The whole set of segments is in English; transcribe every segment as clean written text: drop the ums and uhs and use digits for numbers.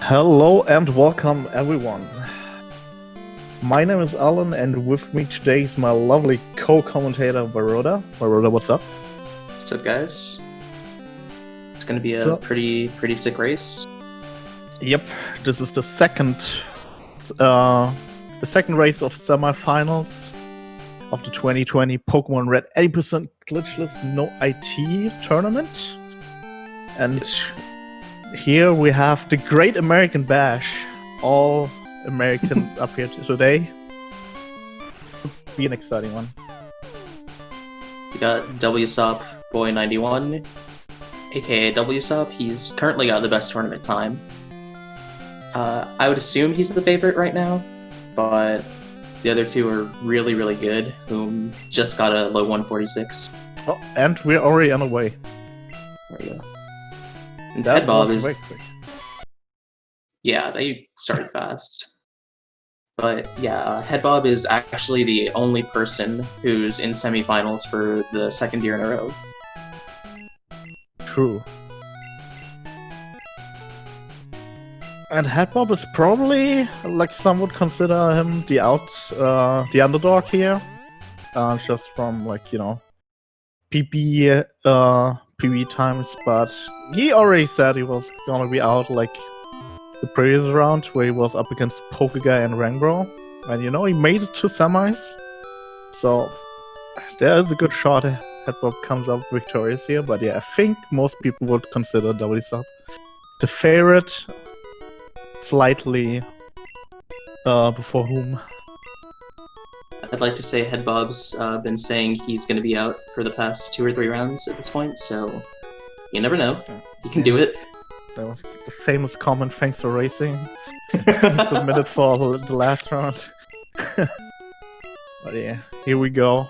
Hello and welcome everyone. My name is Alan and with me today is my lovely co-commentator Baroda. Baroda, what's up? What's up, guys? It's gonna be a pretty sick race. Yep, this is the second race of semifinals of the 2020 Pokemon Red 80% glitchless no IT tournament. And here we have the Great American Bash. All Americans up here today. Be an exciting one. We got wsopboy91, aka wsop. He's currently got the best tournament time. I would assume he's the favorite right now, but the other two are really good, whom just got a low 146. Oh, and we're already on the way. There we go. And Headbob is... quick. Yeah, they started fast. But yeah, Headbob is actually the only person who's in semifinals for the second year in a row. True. And Headbob is probably, like, some would consider him the underdog here. Just from, like, you know, PB times, but he already said he was gonna be out, like, the previous round where he was up against Pokeguy and Rangbro, and you know, he made it to semis, so there is a good shot Headbob comes up victorious here. But yeah, I think most people would consider wsop the favorite, slightly before whom. I'd like to say Headbob's been saying he's going to be out for the past 2 or 3 rounds at this point, so you never know. He can do it. That was the famous comment, thanks for racing. Submitted for the last round. But yeah, here we go.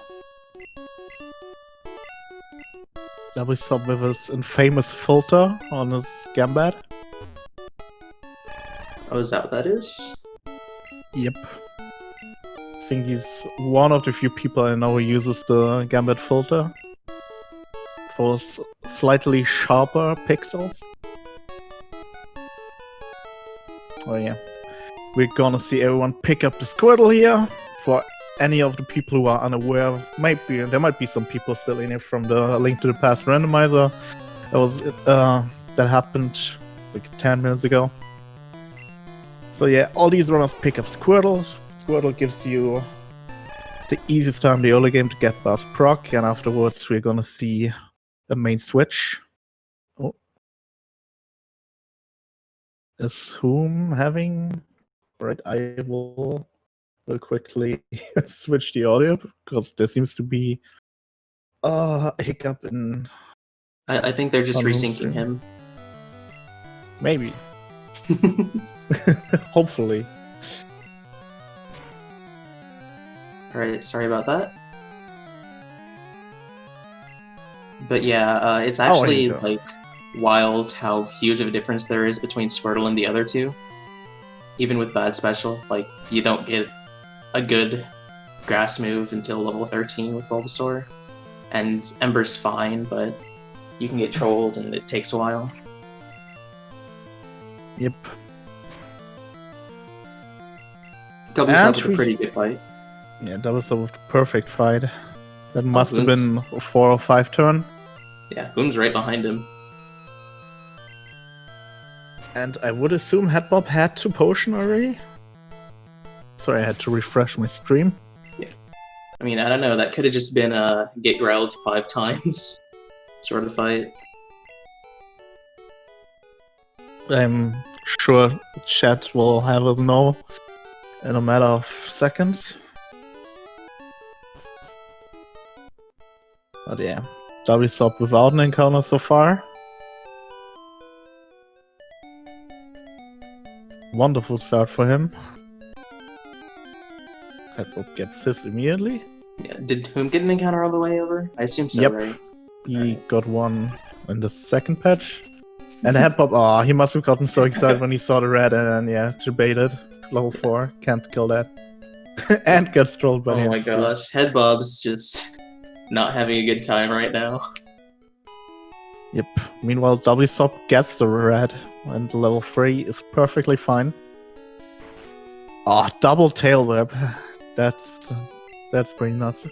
wsop with his infamous filter on his Gambad. Oh, is that what that is? Yep. I think he's one of the few people I know who uses the Gambad filter for slightly sharper pixels. Oh yeah, we're gonna see everyone pick up the Squirtle here. For any of the people who are unaware of, there might be some people still in it from the Link to the Past randomizer. That happened like 10 minutes ago. So yeah, all these runners pick up Squirtles. Squirtle gives you the easiest time in the early game to get Buzz proc, and afterwards we're gonna see a main switch. Oh. Is whom having... Right, I will quickly switch the audio, because there seems to be a hiccup in... I think they're just resyncing him. Maybe. Hopefully. Alright, sorry about that. But yeah, it's actually like wild how huge of a difference there is between Squirtle and the other two. Even with bad special, like, you don't get a good grass move until level 13 with Bulbasaur. And Ember's fine, but you can get trolled and it takes a while. Yep. wsop with a pretty good fight. Yeah, wsop with the perfect fight. That must have been a 4 or 5 turn. Yeah, Boom's right behind him. And I would assume Headbob had 2 potion already. Sorry, I had to refresh my stream. Yeah. I mean, I don't know, that could have just been a get growled 5 times sort of fight. I'm sure chat will have us know in a matter of seconds. But yeah, wsop without an encounter so far. Wonderful start for him. Headbob gets his immediately. Yeah, did whom get an encounter all the way over? I assume so, yep. Right? He got one in the second patch. And Headbob, he must have gotten so excited when he saw the red, and then, yeah, debated. Level 4, can't kill that. And gets trolled by him. Oh my gosh, Headbob's just not having a good time right now. Yep. Meanwhile, wsop gets the red, and level 3 is perfectly fine. Oh, double tail whip. That's pretty nuts.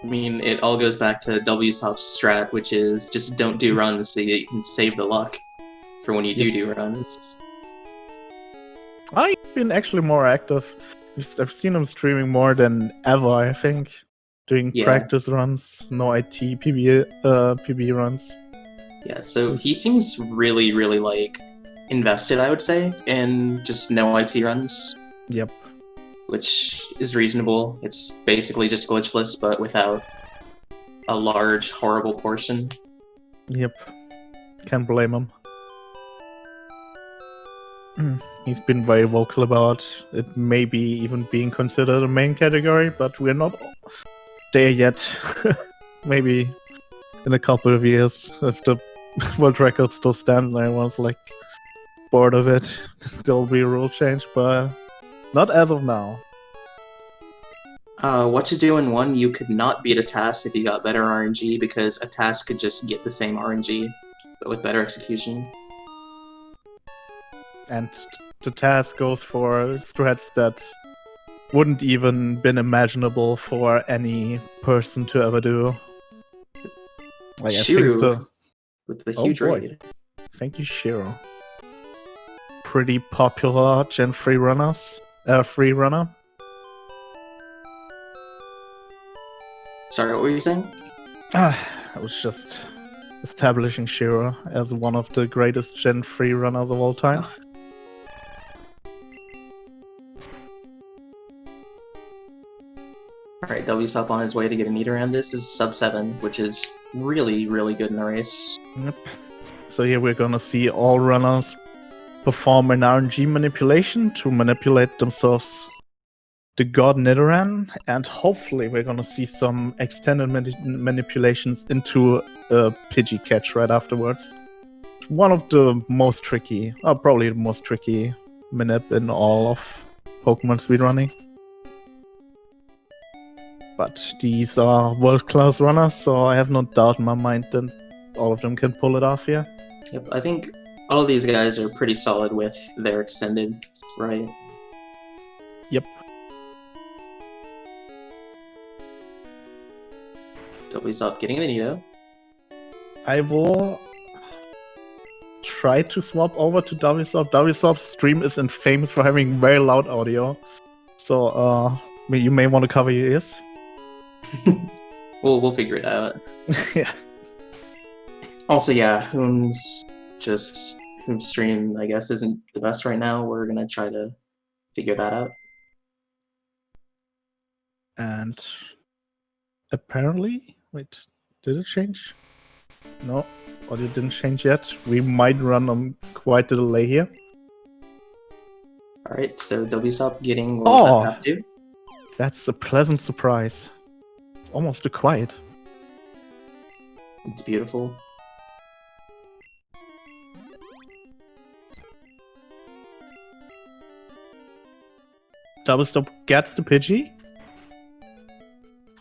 I mean, it all goes back to wsop's strat, which is just don't do runs so you can save the luck for when you do runs. I've been actually more active. I've seen him streaming more than ever, I think. Doing practice runs, no IT, PB runs. Yeah, so he seems really, really, like, invested, I would say, in just no IT runs. Yep. Which is reasonable. It's basically just glitchless, but without a large, horrible portion. Yep. Can't blame him. He's been very vocal about it maybe even being considered a main category, but we're not there yet. Maybe in a couple of years, if the world record still stands and everyone's like bored of it, there'll be a rule change, but not as of now. wh0misDS, you could not beat a task if you got better RNG, because a task could just get the same RNG, but with better execution. And the task goes for strats that wouldn't even been imaginable for any person to ever do. Like, Shiru, with the huge raid. Thank you, Shiru. Pretty popular Gen 3 runners. Free runner. Sorry, what were you saying? I was just establishing Shiru as one of the greatest Gen 3 runners of all time. Alright, wsop on his way to get a Nidoran. This is sub 7, which is really, really good in the race. Yep. So here we're gonna see all runners perform an RNG manipulation to manipulate themselves the God Nidoran, and hopefully we're gonna see some extended manipulations into a Pidgey catch right afterwards. One of the most tricky, probably the most tricky manip in all of Pokemon speedrunning. But these are world-class runners, so I have no doubt in my mind that all of them can pull it off here. Yep, I think all of these guys are pretty solid with their extended, right? Yep. wsop getting the Nido. I will try to swap over to wsop. wsop's stream is infamous for having very loud audio, so you may want to cover your ears. We'll figure it out. Yeah. Also, yeah, whom's stream, I guess, isn't the best right now. We're gonna try to figure that out. And apparently, wait, did it change? No, audio didn't change yet. We might run on quite a delay here. Alright, so wsop getting what was that, path 2? That's a pleasant surprise. Almost too quiet. It's beautiful. wsop gets the Pidgey,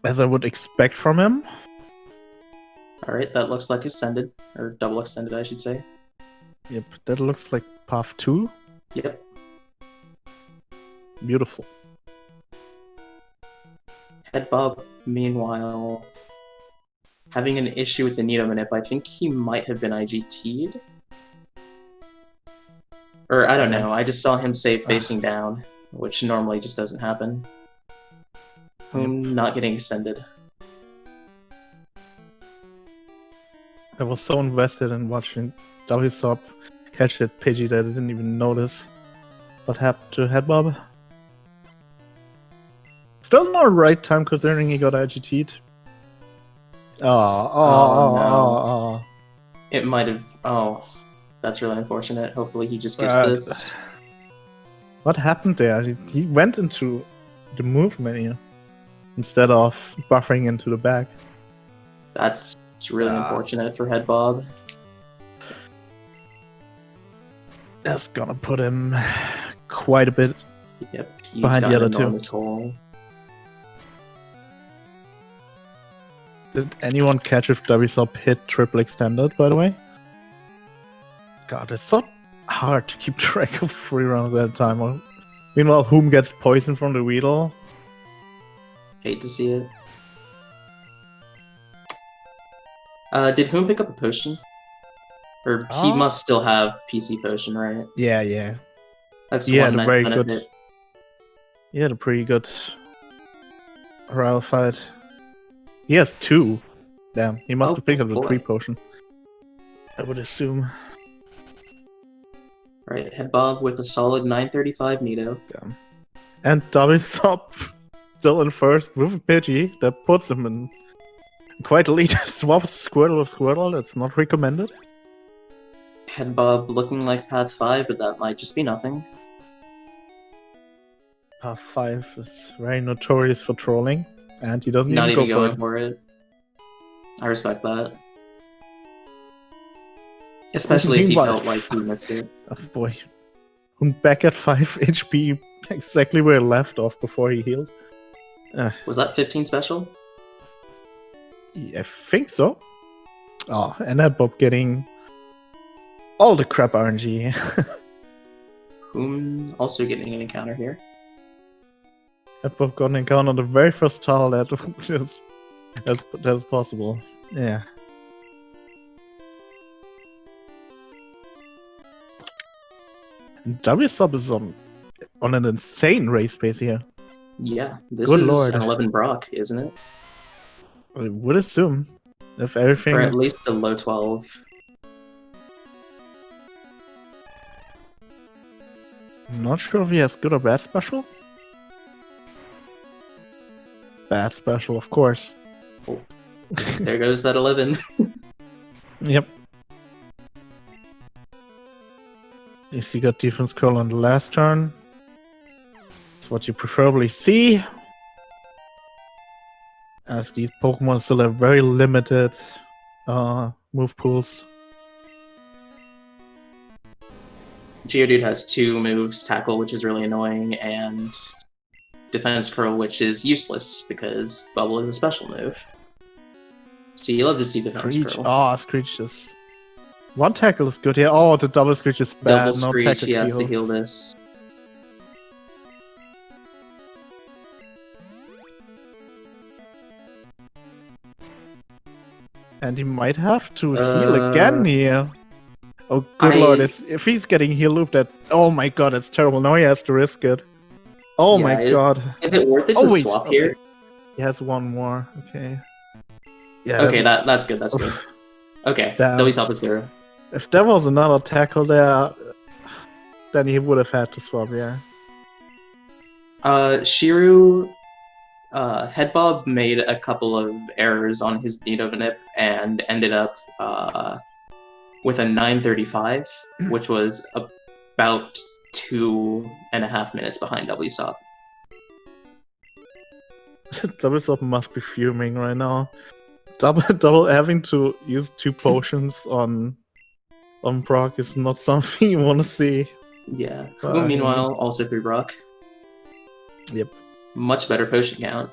as I would expect from him. Alright, that looks like extended, or double extended, I should say. Yep, that looks like path 2. Yep. Beautiful. Headbob, meanwhile, having an issue with the Nido manip. I think he might have been IGT'd. Or, I don't know, I just saw him save facing down, which normally just doesn't happen. Not getting extended. I was so invested in watching wsop catch that Pidgey that I didn't even notice what happened to Headbob. Still not right time considering he got IGT'd. No. It might have... Oh, that's really unfortunate. Hopefully he just gets this. What happened there? He went into the move menu instead of buffering into the back. That's really unfortunate for Headbob. That's gonna put him quite a bit he's behind got the an other two. enormous hole. Did anyone catch if wsop hit triple extended, by the way? God, it's so hard to keep track of 3 rounds at a time. Meanwhile, whom gets poisoned from the Weedle? Hate to see it. Did whom pick up a potion? Or he must still have PC potion, right? Yeah. That's one nice benefit. Good. He had a pretty good Royal fight. He has 2. Damn, he must have picked up the 3 potion. I would assume. Right, Headbob with a solid 935 Nito. Damn. And wsop still in first with a Pidgey that puts him in quite a lead. Swap Squirtle with Squirtle, that's not recommended. Headbob looking like Path 5, but that might just be nothing. Path 5 is very notorious for trolling, and he doesn't Not even even go going for it. I respect that. Especially if he felt like he missed it. Oh boy. Back at 5 HP, exactly where he left off before he healed. Was that 15 special? I think so. Oh, and Headbob getting all the crap RNG. Whom also getting an encounter here. Headbob got an encounter on the very first tile that's possible. Yeah. wsop is on an insane race pace here. Yeah, this Good is Lord. an 11 Brock, isn't it? I would assume. If everything... Or at least a low 12. I'm not sure if he has good or bad special. Bad special, of course. Oh. There goes that 11. Yep. At least you got defense curl on the last turn. That's what you preferably see. As these Pokemon still have very limited move pools. Geodude has 2 moves, Tackle, which is really annoying, and Defense Curl, which is useless because Bubble is a special move. So you love to see Defense Curl. Oh, Screech is... One tackle is good here. Oh, the double Screech is bad. Double Screech, you have to heal this. And he might have to heal again here. Oh, good lord. If he's getting heal looped, that... Oh my god, it's terrible. Now he has to risk it. Oh yeah, my god. Is it worth it to swap here? He has 1 more. Okay. Yeah. Okay, that's good. That's good. Okay, wsop is 0. If there was another tackle there, then he would have had to swap, yeah. Shiru, Headbob made a couple of errors on his Nidovinip and ended up with a 935, which was about 2.5 minutes behind wsop. wsop must be fuming right now. Double having to use 2 potions on Brock is not something you want to see. Yeah. Who, meanwhile, also 3 Brock. Yep. Much better potion count.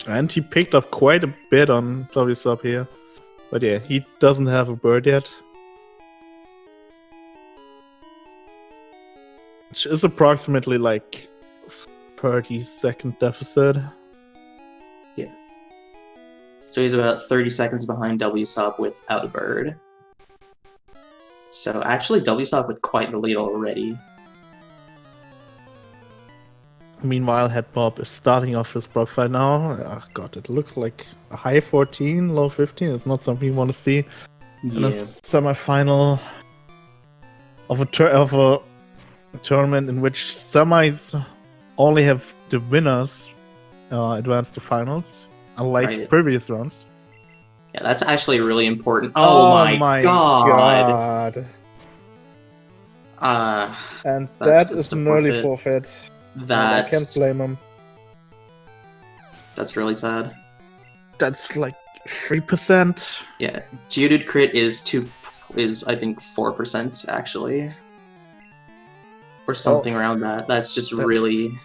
And he picked up quite a bit on wsop here. But yeah, he doesn't have a bird yet. Which is approximately like 30-second deficit. Yeah. So he's about 30 seconds behind wsop without a bird. So actually wsop with quite the lead already. Meanwhile, Headbob is starting off his Brock fight now. Oh god, it looks like a high 14, low 15. It's not something you want to see in a semi-final of a tournament in which semis only have the winners advance to finals, unlike previous rounds. Yeah, that's actually really important. Oh my god. And that is an early forfeit. I can't blame him. That's really sad. That's like 3%. Yeah, Geodude crit is I think 4% actually, or something around that. That's just really.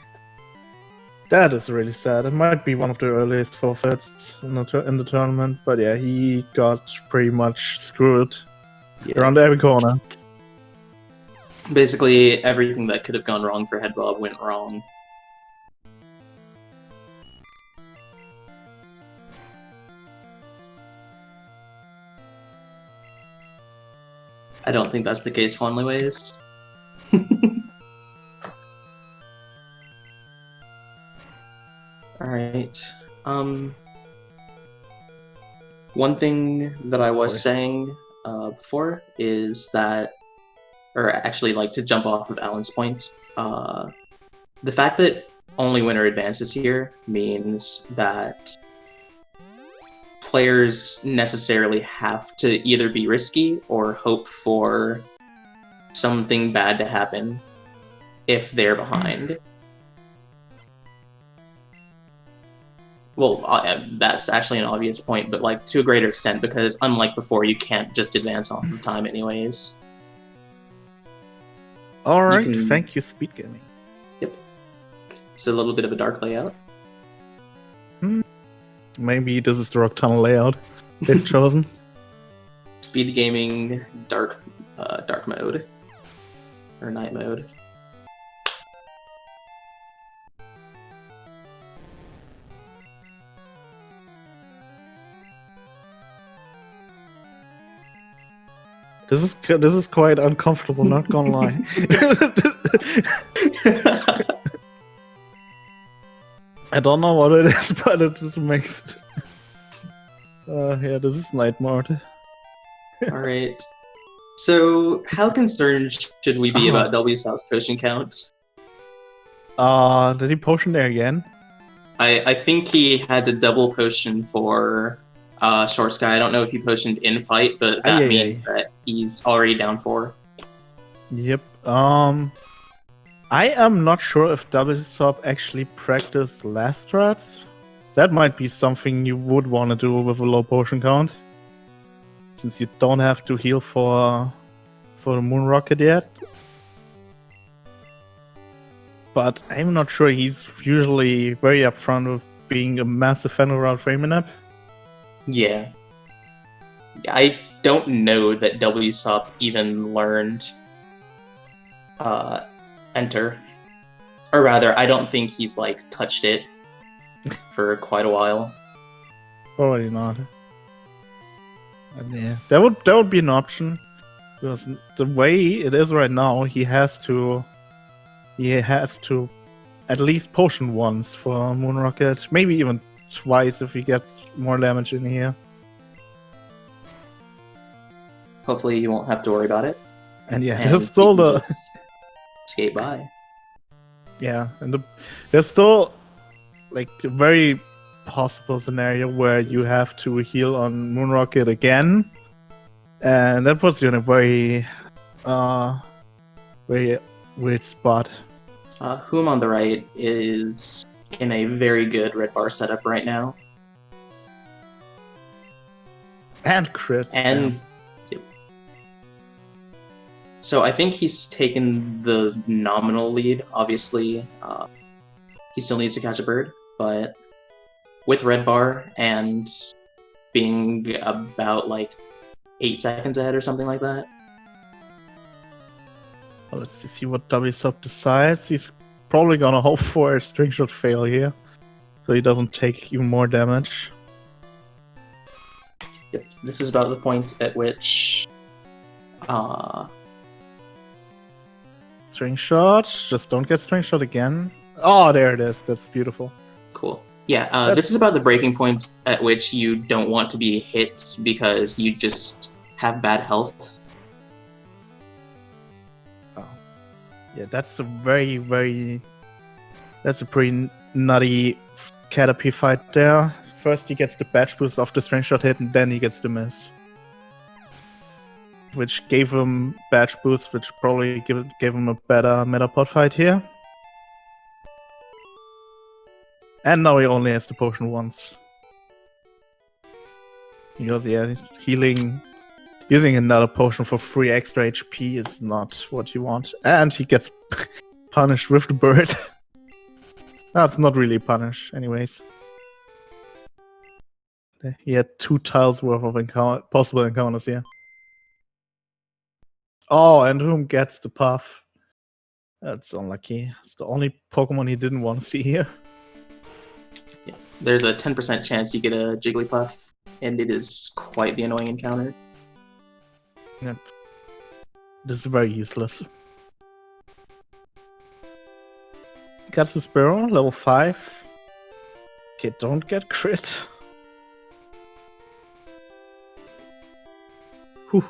That is really sad. It might be one of the earliest forfeits in the tournament, but yeah, he got pretty much screwed around every corner. Basically, everything that could have gone wrong for Headbob went wrong. I don't think that's the case, Wanleways. Alright. One thing that I was saying before is that, or actually like to jump off of Alan's point, the fact that only winner advances here means that players necessarily have to either be risky or hope for something bad to happen if they're behind. Well, that's actually an obvious point, but like to a greater extent, because unlike before, you can't just advance off of time anyways. Alright, thank you, Speed Gaming. Yep. It's a little bit of a dark layout. Maybe this is the Rock Tunnel layout they've chosen. Speed Gaming dark mode. Or night mode. This is quite uncomfortable, not gonna lie. I don't know what it is, but it just makes it... yeah, this is night mode. Alright. So, how concerned should we be about wsop's potion count? Did he potion there again? I think he had to double potion for Short Sky. I don't know if he potioned in fight, but that means that he's already down 4. Yep. I am not sure if wsop actually practiced last strats. That might be something you would want to do with a low potion count, since you don't have to heal for the Moon Rocket yet. But I'm not sure. He's usually very upfront with being a massive fan around Framing. Yeah. I don't know that wsop even learned Enter. Or rather, I don't think he's like touched it for quite a while. Probably not. And yeah, that would be an option, because the way it is right now, he has to at least potion once for Moon Rocket, maybe even twice if he gets more damage in here. Hopefully you won't have to worry about it. And yeah, there's still the... skate by. Yeah, and there's still like a very possible scenario where you have to heal on Moon Rocket again, and that puts you in a very weird spot. Whom on the right is in a very good red bar setup right now. And crit. And so I think he's taken the nominal lead. Obviously, he still needs to catch a bird, but with red bar and being about like 8 seconds ahead or something like that. Well, let's see what wsop decides. He's probably gonna hope for a string shot fail here, so he doesn't take even more damage. Yep, this is about the point at which string shot. Just don't get string shot again. Oh, there it is. That's beautiful. Cool. Yeah, this is about the breaking point at which you don't want to be hit because you just have bad health. Oh. Yeah, that's a pretty nutty Caterpie fight there. First he gets the badge boost off the string shot hit, and then he gets the miss, which gave him badge boost, which probably gave him a better Metapod fight here. And now he only has the potion once. Because yeah, he's healing. Using another potion for free extra HP is not what you want. And he gets punished with the bird. That's not really punish, anyways. He had 2 tiles worth of possible encounters here. Oh, and whom gets the puff? That's unlucky. It's the only Pokemon he didn't want to see here. Yeah. There's a 10% chance you get a Jigglypuff, and it is quite the annoying encounter. Yep. This is very useless. Got the Sparrow, level 5. Okay, don't get crit. Whew.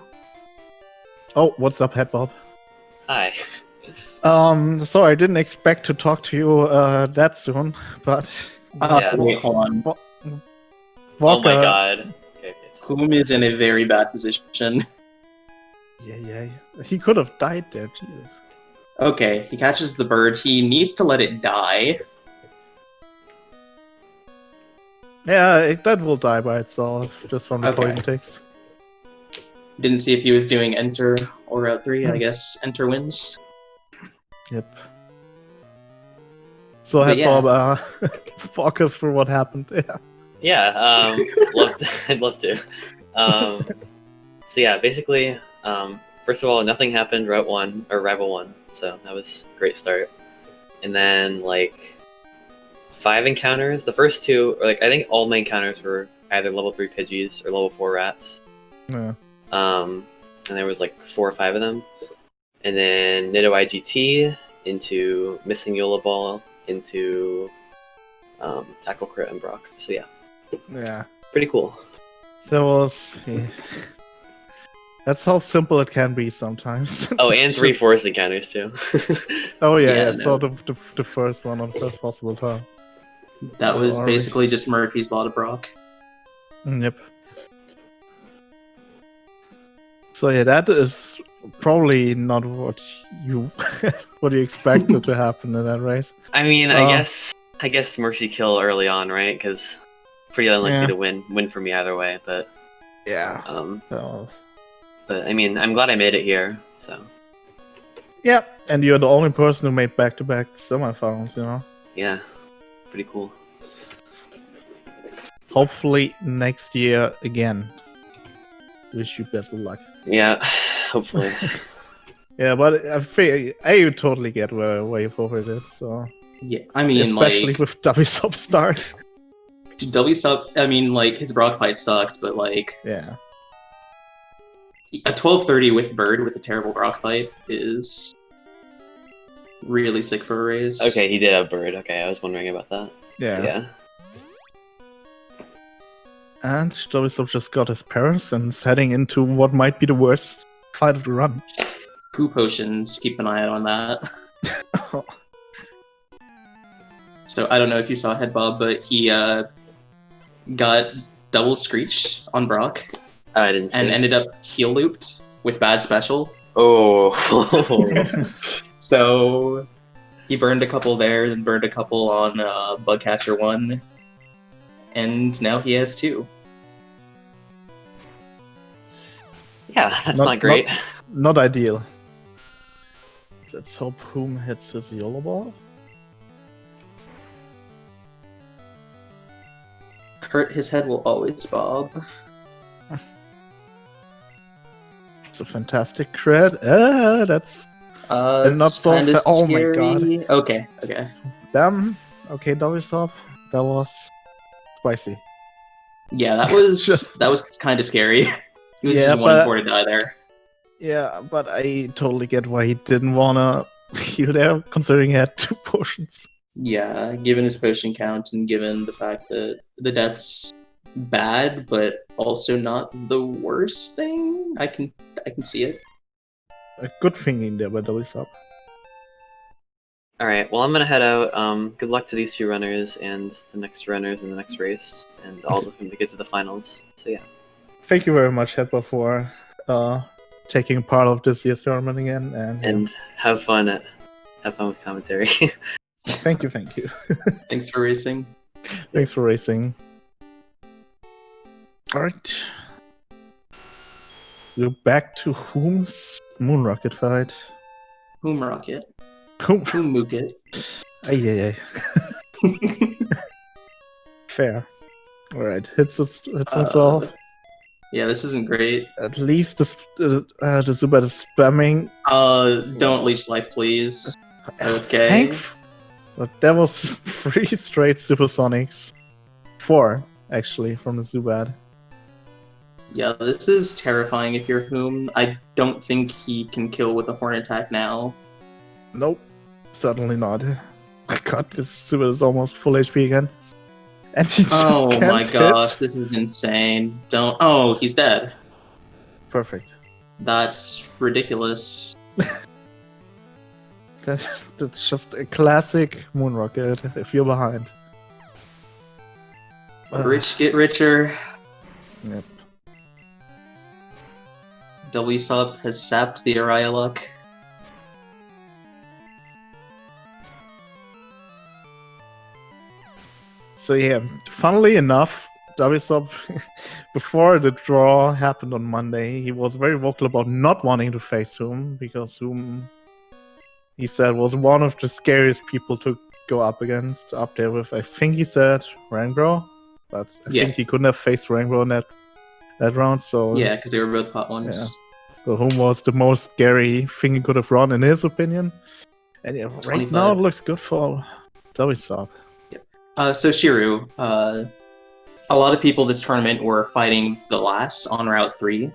Oh, what's up, Headbob? Hi. So I didn't expect to talk to you that soon, but Yeah. Wait, hold on. Oh my god. Okay, so Whom is in a very bad position. Yeah. He could have died there, Jesus. Okay, he catches the bird. He needs to let it die. Yeah, that will die by itself, just from the Okay. poison takes. Didn't see if he was doing enter or route 3. I guess enter wins. Yep. So But Headbob, walk us through what happened. Yeah. I'd love to. So yeah, basically, first of all, nothing happened Route 1 or Rival 1, so that was a great start. And then like 5 encounters. The first 2, or like I think all my encounters were either level 3 Pidgeys or level 4 rats. Yeah. And there was like 4 or 5 of them. And then Nido IGT into Missing Yola Ball into Tackle Crit and Brock. So yeah, Yeah. pretty cool. So that's how simple it can be sometimes. Oh, and 3 forest encounters too. Oh yeah, Yeah, yeah. So the first one on the first possible time. That was Alright. basically just Murphy's Law to Brock. Yep. So yeah, that is probably not what you expected to happen in that race. I mean, I guess Mercy Kill early on, right? Because pretty unlikely to win for me either way. But Yeah. That was... but I mean, I'm glad I made it here. So Yeah, and you're the only person who made back-to-back semifinals, you know. yeah, pretty cool. Hopefully next year again. Wish you best of luck. Yeah, hopefully. Yeah, but I totally get where you forwarded, so Yeah, I mean, especially like, with W-Sub start. W-Sub, I mean, like, his Brock fight sucked, but, like, Yeah. a 12:30 with Bird with a terrible Brock fight is really sick for a race. Okay, he did have Bird. Okay, I was wondering about that. Yeah. So, yeah. And W-Sub just got his parents and is heading into what might be the worst fight of the run. Poo potions, keep an eye out on that. So, I don't know if you saw Headbob, but he got double screeched on Brock I didn't see. and ended up heel looped with bad special. Oh. So he burned a couple there, then burned a couple on Bugcatcher 1, and now he has 2. Yeah, that's not great. Not ideal. Let's hope whom hits his YOLO ball. Kurt, his head will always bob. It's a fantastic crit. That's not so kinda oh my scary. god. Okay. Damn. Okay, W-Stop. That was spicy. Yeah, that was Just- that was kind of scary. He was Yeah, just 1 but- 4 to die there. Yeah, but I totally get why he didn't wanna heal there, considering he had 2 potions. Yeah, given his potion count and given the fact that the death's bad, but also not the worst thing, I can see it. A good thing in there by W-Stop. Alright, well, I'm gonna head out. Good luck to these 2 runners and the next runners in the next race, and all of them to get to the finals. So, yeah. Thank you very much, Headbutt, for taking part of this year's tournament again. And have fun with commentary. Thank you. Thanks for racing. Thanks for racing. Alright. We're back to whom's Moon Rocket fight. Whom Rocket? Whom? Whom Mookit? Ay. Fair. Alright, hits himself. Yeah, this isn't great. At least the Zubat is spamming. Don't leech life, please. Okay. But that was 3 straight supersonics. 4, actually, from the Zubat. Yeah, this is terrifying if you're Whom. I don't think he can kill with a horn attack now. Nope. Certainly not. God, this Zubat is almost full HP again. And he just Oh my can't gosh, hit. this is insane. Don't. Oh, he's dead. Perfect. That's ridiculous. That's just a classic Moon Rocket if you're behind. Rich get richer. Yep. wsop has sapped the Araya luck. So yeah, funnily enough, wsop, before the draw happened on Monday, he was very vocal about not wanting to face Whom, because Whom, he said, was one of the scariest people to go up against, up there with, I think he said, Rangro, but I think he couldn't have faced Rangro in that round, so... Yeah, because they were both pot ones. Yeah. So Whom was the most scary thing he could have run, in his opinion. And yeah, right 25. now it looks good for wsop. So Shiru, a lot of people this tournament were fighting the last on Route 3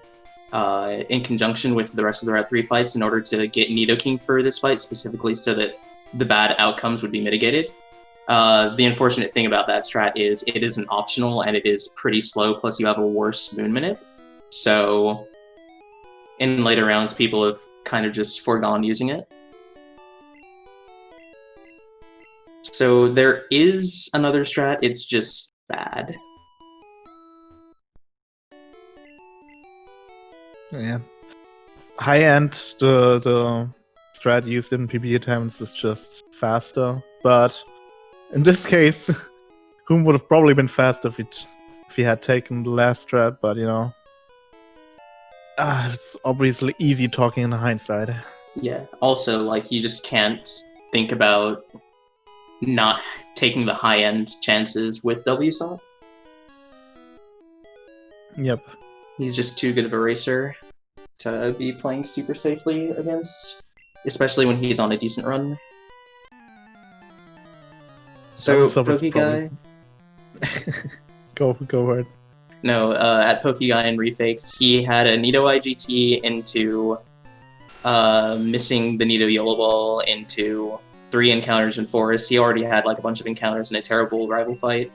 in conjunction with the rest of the Route 3 fights in order to get Nidoking for this fight, specifically so that the bad outcomes would be mitigated. The unfortunate thing about that strat is it isn't optional and it is pretty slow, plus you have a worse Moon Minute. So in later rounds, people have kind of just foregone using it. So there is another strat, it's just bad. Yeah. High end, the strat used in PB attempts is just faster, but in this case, Whom would have probably been faster if he had taken the last strat, but you know, it's obviously easy talking in hindsight. Yeah, also, like, you just can't think about not taking the high-end chances with wsop. Yep. He's just too good of a racer to be playing super safely against, especially when he's on a decent run. So, Pokeguy... Go for it. No, at Pokeguy and Refaked, he had a Nido IGT into missing the Nido Yellow Ball into 3 encounters in Forest. He already had like a bunch of encounters in a terrible rival fight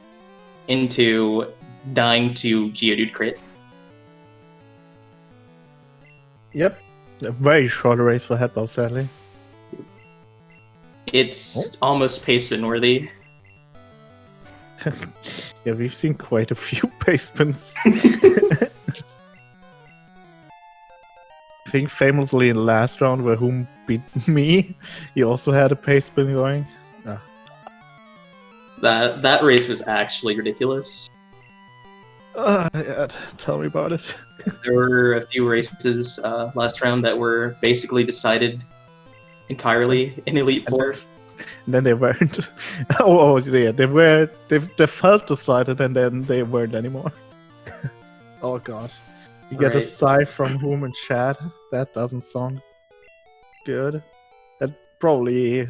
into dying to Geodude crit. Yep. A very short race for Headbob, sadly. It's almost pace-spin worthy. Yeah, we've seen quite a few pace spins. I think famously in the last round where Whom beat me, he also had a pace spin going. That race was actually ridiculous. Yeah, tell me about it. There were a few races last round that were basically decided entirely in Elite Four. And then they weren't. Oh yeah, they felt decided and then they weren't anymore. Oh god. You get a sigh from Whom in chat. That doesn't sound good. That probably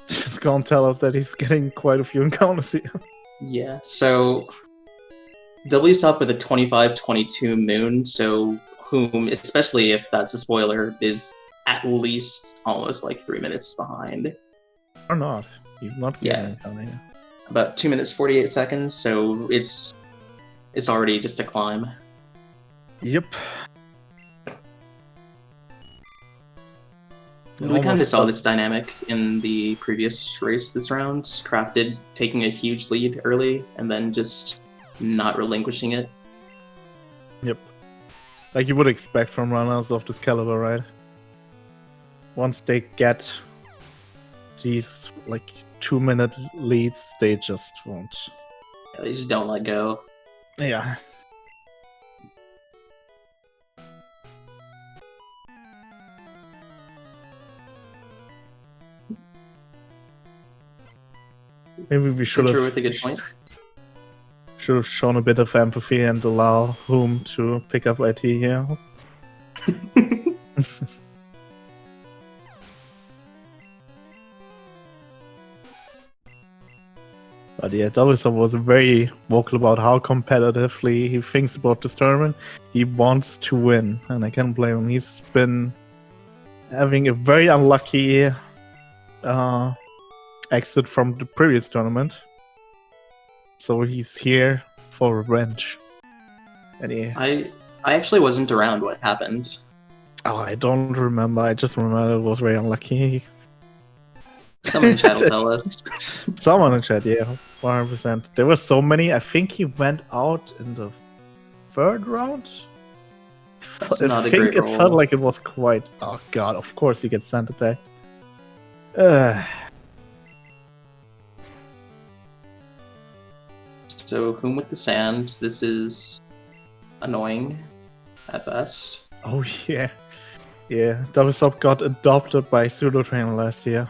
just gonna tell us that he's getting quite a few encounters here. Yeah, so wsop with a 25-22 Moon, so Whom, especially if that's a spoiler, is at least almost like 3 minutes behind. Or not. He's not getting encounter. About 2 minutes 48 seconds, so it's already just a climb. Yep. We kind of saw this dynamic in the previous race this round. Crafted taking a huge lead early and then just not relinquishing it. Yep. Like you would expect from runners of this caliber, right? Once they get these like 2-minute leads, they just won't. Yeah, they just don't let go. Yeah. Maybe we should True have with a good point. should have shown a bit of empathy and allow whom to pick up IT here. But yeah, wsop was very vocal about how competitively he thinks about this tournament. He wants to win, and I can't blame him. He's been having a very unlucky exit from the previous tournament. So he's here for revenge. And yeah. I actually wasn't around what happened. Oh, I don't remember. I just remember it was very unlucky. Someone in chat will tell us. Someone in chat, yeah, 100%. There were so many. I think he went out in the third round. That's I not a think great it roll. felt like it was quite. Oh god! Of course he gets sent attack. So whom with the sand? This is annoying at best. Oh yeah, yeah. wsop got adopted by Pseudo Trainer last year.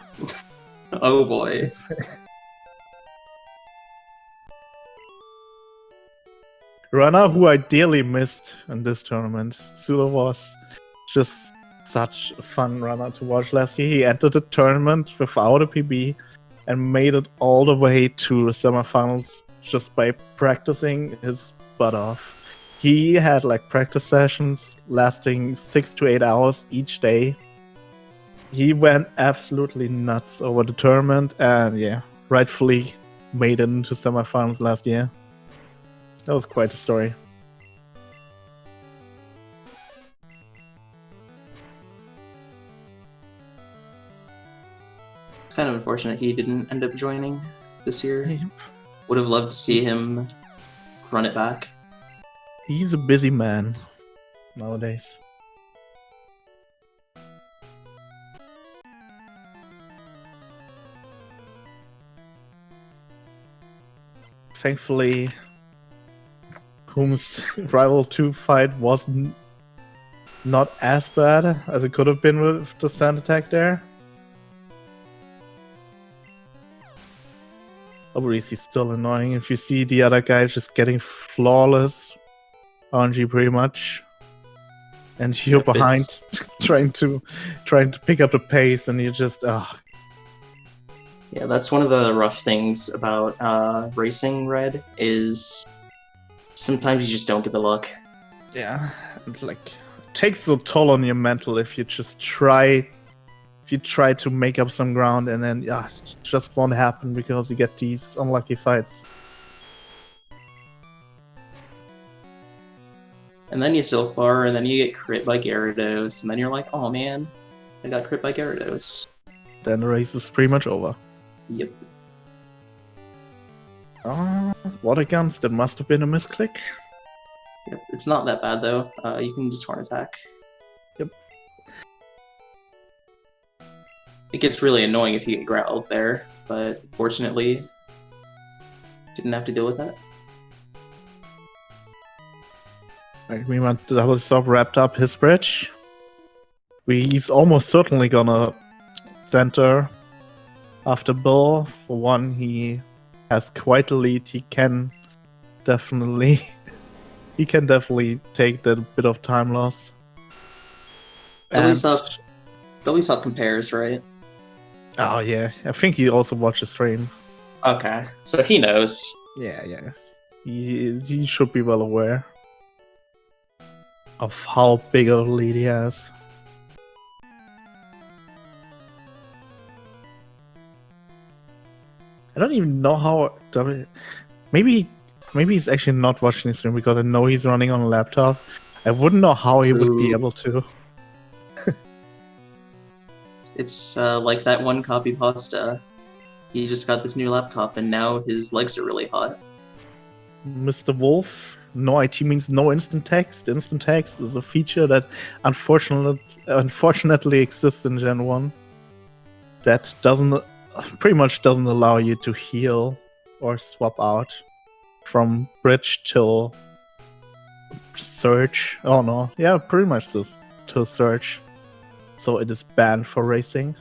Oh boy. Runner who I dearly missed in this tournament. Pseudo was just such a fun runner to watch last year. He entered the tournament without a PB and made it all the way to the semifinals just by practicing his butt off. He had like practice sessions lasting 6 to 8 hours each day. He went absolutely nuts over the tournament and yeah, rightfully made it into semifinals last year. That was quite a story. It's kind of unfortunate he didn't end up joining this year. Yep. Would have loved to see him run it back. He's a busy man nowadays. Thankfully, whom's Rival 2 fight was not as bad as it could have been with the sand attack there. Obviously, still annoying if you see the other guy just getting flawless RNG pretty much, and you're If behind trying to pick up the pace, and you just Yeah, that's one of the rough things about racing Red is sometimes you just don't get the luck. yeah, and like it takes a toll on your mental if you just try to make up some ground and then it just won't happen because you get these unlucky fights. And then you self-bar, and then you get crit by Gyarados, and then you're like, oh man, I got crit by Gyarados. Then the race is pretty much over. Yep. Water guns, that must have been a misclick. Yep. It's not that bad though. You can just horn attack. Yep. It gets really annoying if you get growled there, but fortunately, didn't have to deal with that. Right, we want wsop wrapped up his bridge. He's almost certainly gonna center after Bill. For one, he has quite a lead. He can definitely take that bit of time loss. wsop compares, right? Oh yeah, I think he also watched the stream. Okay, so he knows. Yeah. He should be well aware of how big a lead he has. I don't even know how. Maybe he's actually not watching the stream because I know he's running on a laptop. I wouldn't know how he would be able to. It's like that one copy pasta. He just got this new laptop and now his legs are really hot. Mr. Wolf, no IT means no instant text. Instant text is a feature that unfortunately exists in Gen 1. That pretty much doesn't allow you to heal or swap out from bridge till search. Oh no, yeah, pretty much till search. So it is banned for racing.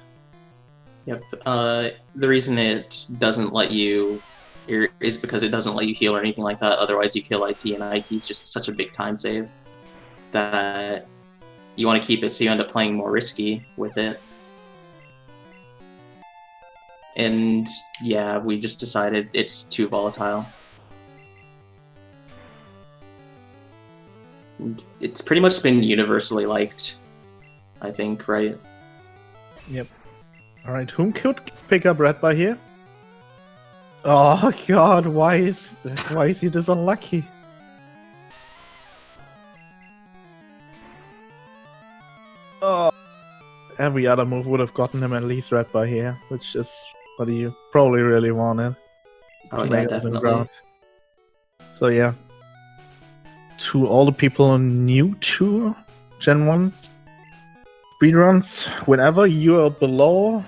Yep. The reason it doesn't let you is because it doesn't let you heal or anything like that. Otherwise, you kill IT, and IT is just such a big time save that you want to keep it, so you end up playing more risky with it. And yeah, we just decided it's too volatile. It's pretty much been universally liked, I think, right? Yep. Alright, whom could pick up red by here? Oh god, why is he this unlucky? Oh, every other move would have gotten him at least red by here, which is what he probably really wanted. Oh yeah, definitely. So yeah. To all the people new to Gen 1 speedruns, whenever you are below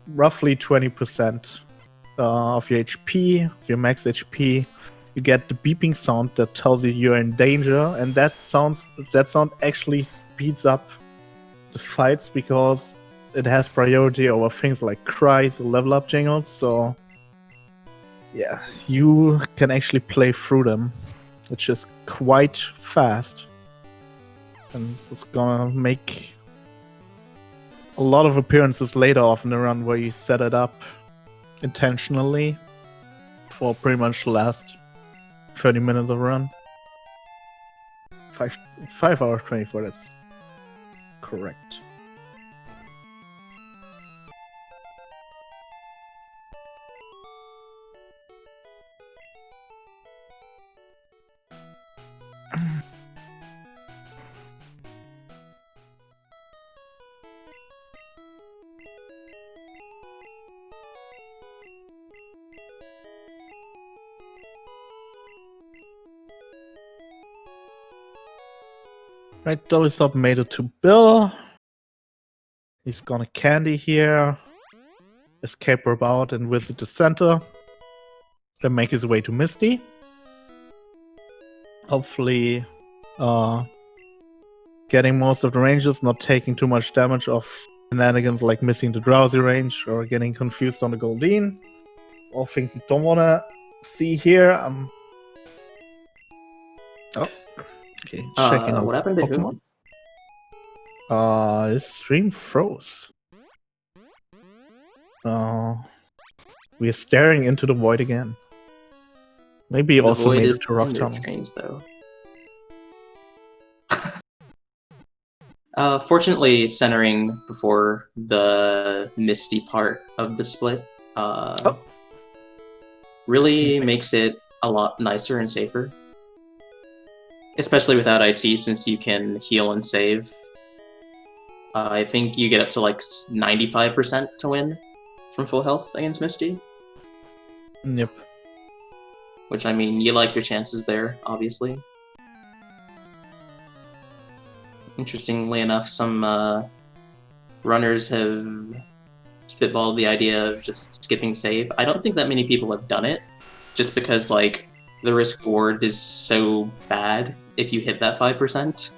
roughly 20% of your HP, of your max HP, you get the beeping sound that tells you you're in danger, and that sound actually speeds up the fights because it has priority over things like cries or level up jingles. So yeah, you can actually play through them, which is quite fast, and it's gonna make a lot of appearances later off in the run where you set it up intentionally for pretty much the last 30 minutes of run. 5 hours 24, that's correct. Right, wsop made it to Bill. He's gonna candy here, escape about and visit the center, then make his way to Misty. Hopefully getting most of the ranges, not taking too much damage of shenanigans like missing the drowsy range or getting confused on the Goldeen. All things you don't wanna see here. Oh. Okay, checking out what happened to Pokemon? His stream froze. We're staring into the void again. Maybe The also void made is it to Rock Tunnel. Strange, though. Fortunately, centering before the misty part of the split really makes it a lot nicer and safer. Especially without IT, since you can heal and save. I think you get up to like 95% to win from full health against Misty. Yep. Which, I mean, you like your chances there, obviously. Interestingly enough, some runners have spitballed the idea of just skipping save. I don't think that many people have done it, just because, like, the risk reward is so bad if you hit that 5%.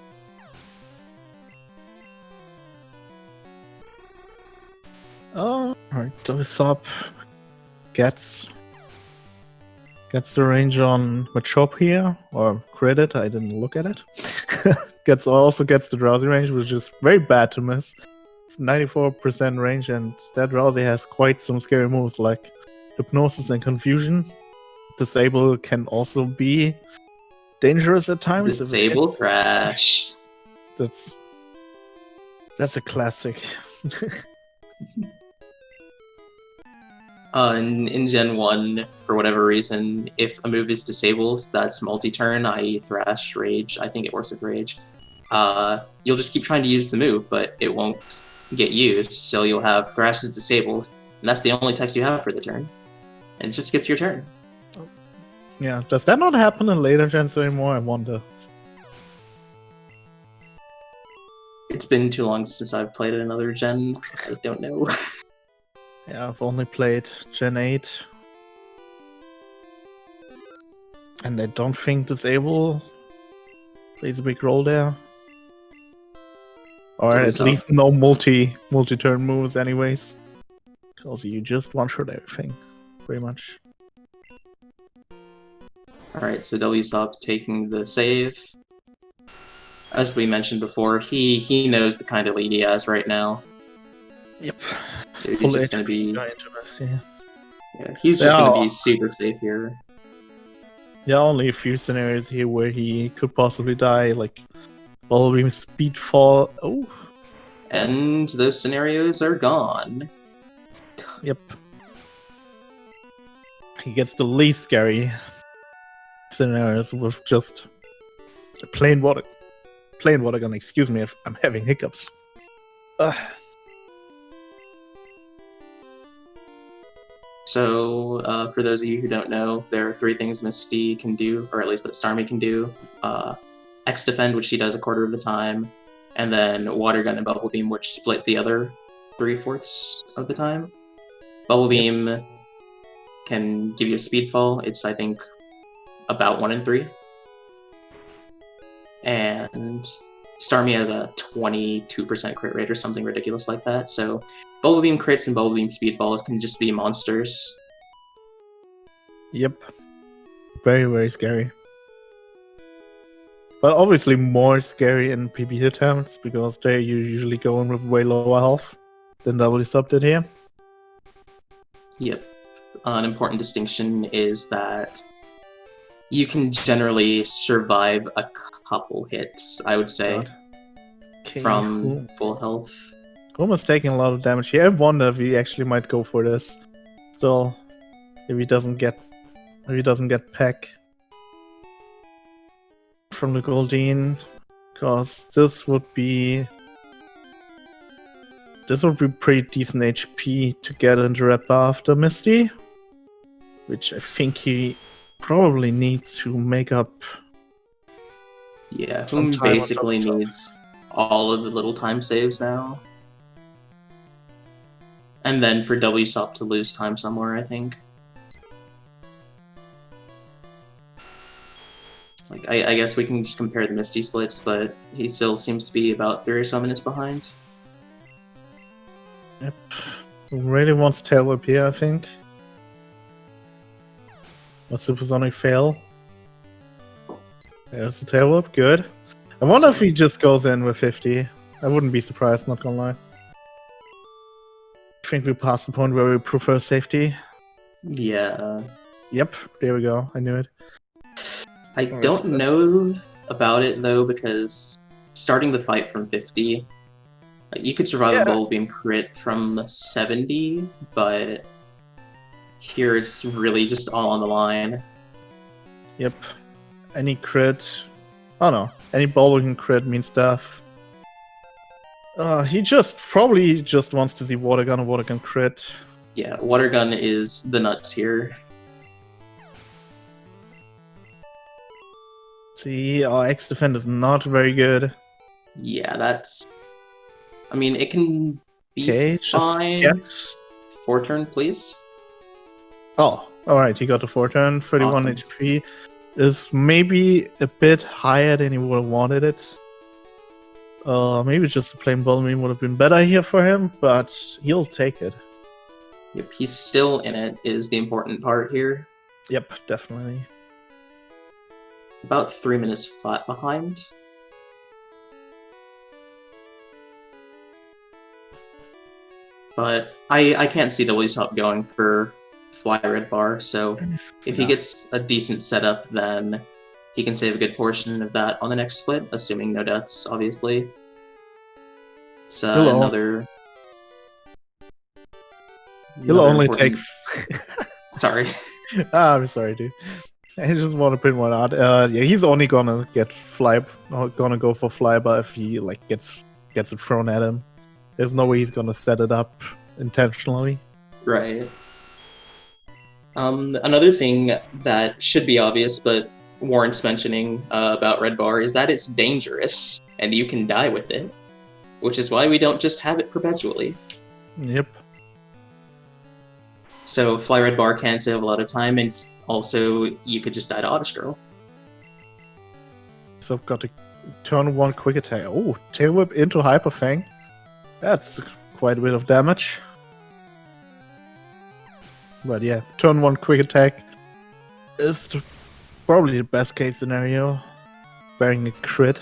Oh, alright, wsop gets the range on Machop here, or credit, I didn't look at it. also gets the drowsy range, which is very bad to miss. 94% range, and that drowsy has quite some scary moves like hypnosis and confusion. Disable can also be dangerous at times. Disable crash. That's a classic. In Gen 1, for whatever reason, if a move is disabled, that's multi-turn, i.e. Thrash, Rage, I think it works with Rage, you'll just keep trying to use the move, but it won't get used, so you'll have Thrash is disabled, and that's the only text you have for the turn. And it just skips your turn. Yeah, does that not happen in later gens anymore? I wonder. It's been too long since I've played another gen, I don't know. Yeah, I've only played Gen 8. And I don't think Disable plays a big role there. Or at least no multi-turn moves anyways. Because you just one-shot everything, pretty much. Alright, so wsop taking the save. As we mentioned before, he knows the kind of lead he has right now. Yep. So he's just going to be... Yeah, he's just going to be super safe here. Yeah, only a few scenarios here where he could possibly die, like Ballbeam Speedfall. Oh. And those scenarios are gone. Yep. He gets the least scary scenarios with just plain water gun. Excuse me if I'm having hiccups. So, for those of you who don't know, there are 3 things Misty can do, or at least that Starmie can do. X Defend, which she does a quarter of the time, and then Water Gun and Bubble Beam, which split the other 3/4 of the time. Bubble Beam can give you a speed fall. It's, I think, about 1 in 3. And Starmie has a 22% crit rate or something ridiculous like that, so Bubble Beam crits and Bubble Beam speed falls can just be monsters. Yep. Very, very scary. But obviously more scary in PB attempts, because they're usually going with way lower health than wsop did here. Yep. An important distinction is that you can generally survive a couple hits, I would say, from full health. Almost taking a lot of damage here. I wonder if he actually might go for this. Still, if he doesn't get Peck from the Goldeen, because this would be pretty decent HP to get into Red Bar after Misty, which I think he probably needs to make up. Yeah, whom basically needs all of the little time saves now. And then for wsop to lose time somewhere, I think. Like, I guess we can just compare the Misty splits, but he still seems to be about 3 or so minutes behind. Yep. Really wants Tail Whip here, I think. A Supersonic fail. There's the Tail Whip, good. I wonder if he just goes in with 50. I wouldn't be surprised, not gonna lie. I think we passed the point where we prefer safety. Yeah. Yep, there we go. I knew it. I don't know about it, though, because starting the fight from 50, you could survive a Bubble Beam crit from 70, but here it's really just all on the line. Yep. Any crit... Oh no. Any Bubble Beam crit means death. He probably just wants to see Water Gun or Water Gun crit. Yeah, Water Gun is the nuts here. See, our X Defend is not very good. Yeah, that's... I mean, it can be fine. 4 turn, please. Oh, alright, he got the 4 turn. 31 awesome. HP is maybe a bit higher than he would have wanted it. Maybe just a plain Bubble Beam would have been better here for him, but he'll take it. Yep, he's still in it, is the important part here. Yep, definitely. About 3 minutes flat behind. But I can't see wsop going for Fly Red Bar, so if he gets a decent setup, then he can save a good portion of that on the next split, assuming no deaths, obviously. It's another... He'll only take... Sorry. I'm sorry, dude. I just want to print one out. Yeah, he's only gonna go for Flybar if he gets it thrown at him. There's no way he's gonna set it up intentionally. Right. Another thing that should be obvious, but warrants mentioning about Red Bar is that it's dangerous, and you can die with it, which is why we don't just have it perpetually. Yep. So Fly Red Bar can save a lot of time, and also you could just die to Autoscroll. So I've got to turn 1 quick attack. Oh, Tail Whip into Hyper Fang. That's quite a bit of damage. But yeah, turn 1 quick attack is probably the best case scenario, bearing a crit.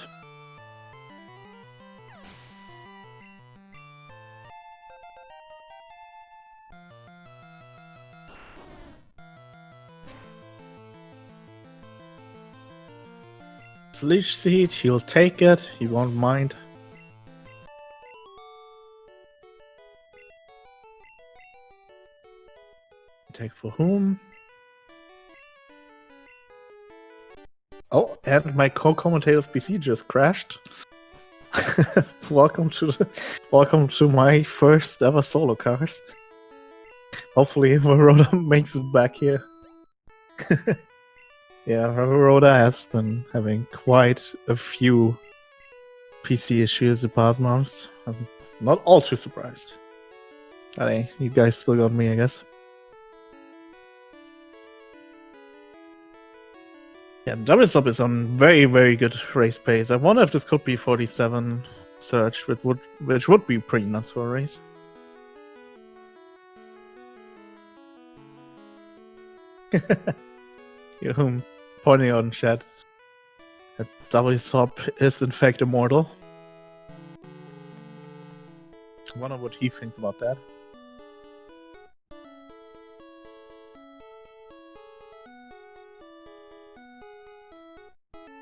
Leech Seed, he'll take it, he won't mind. Attack for whom? Oh, and my co-commentator's PC just crashed. welcome to my first ever solo cast. Hopefully wh0 makes it back here. Yeah, wh0 has been having quite a few PC issues the past months. I'm not all too surprised. But hey, you guys still got me, I guess. Yeah, wsop is on very, very good race pace. I wonder if this could be 47 Surge, which would be pretty nuts for a race. You pointing out in chat that wsop is in fact immortal. I wonder what he thinks about that.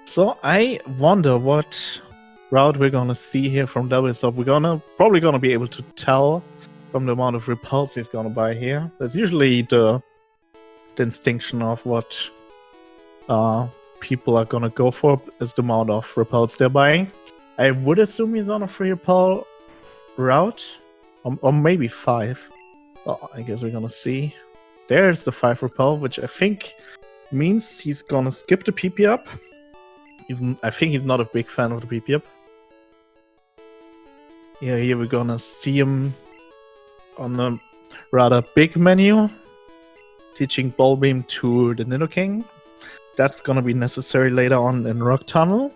So I wonder what route we're gonna see here from wsop. We're probably gonna be able to tell from the amount of repulse he's gonna buy here. That's usually the distinction of what people are gonna go for, is the amount of repulse they're buying. I would assume he's on a free repel route, or maybe 5. Oh, I guess we're gonna see. There's the 5 repel, which I think means he's gonna skip the PP up. I think he's not a big fan of the PP up. Yeah, here we're gonna see him on a rather big menu, teaching Ball Beam to the Nidoking. That's gonna be necessary later on in Rock Tunnel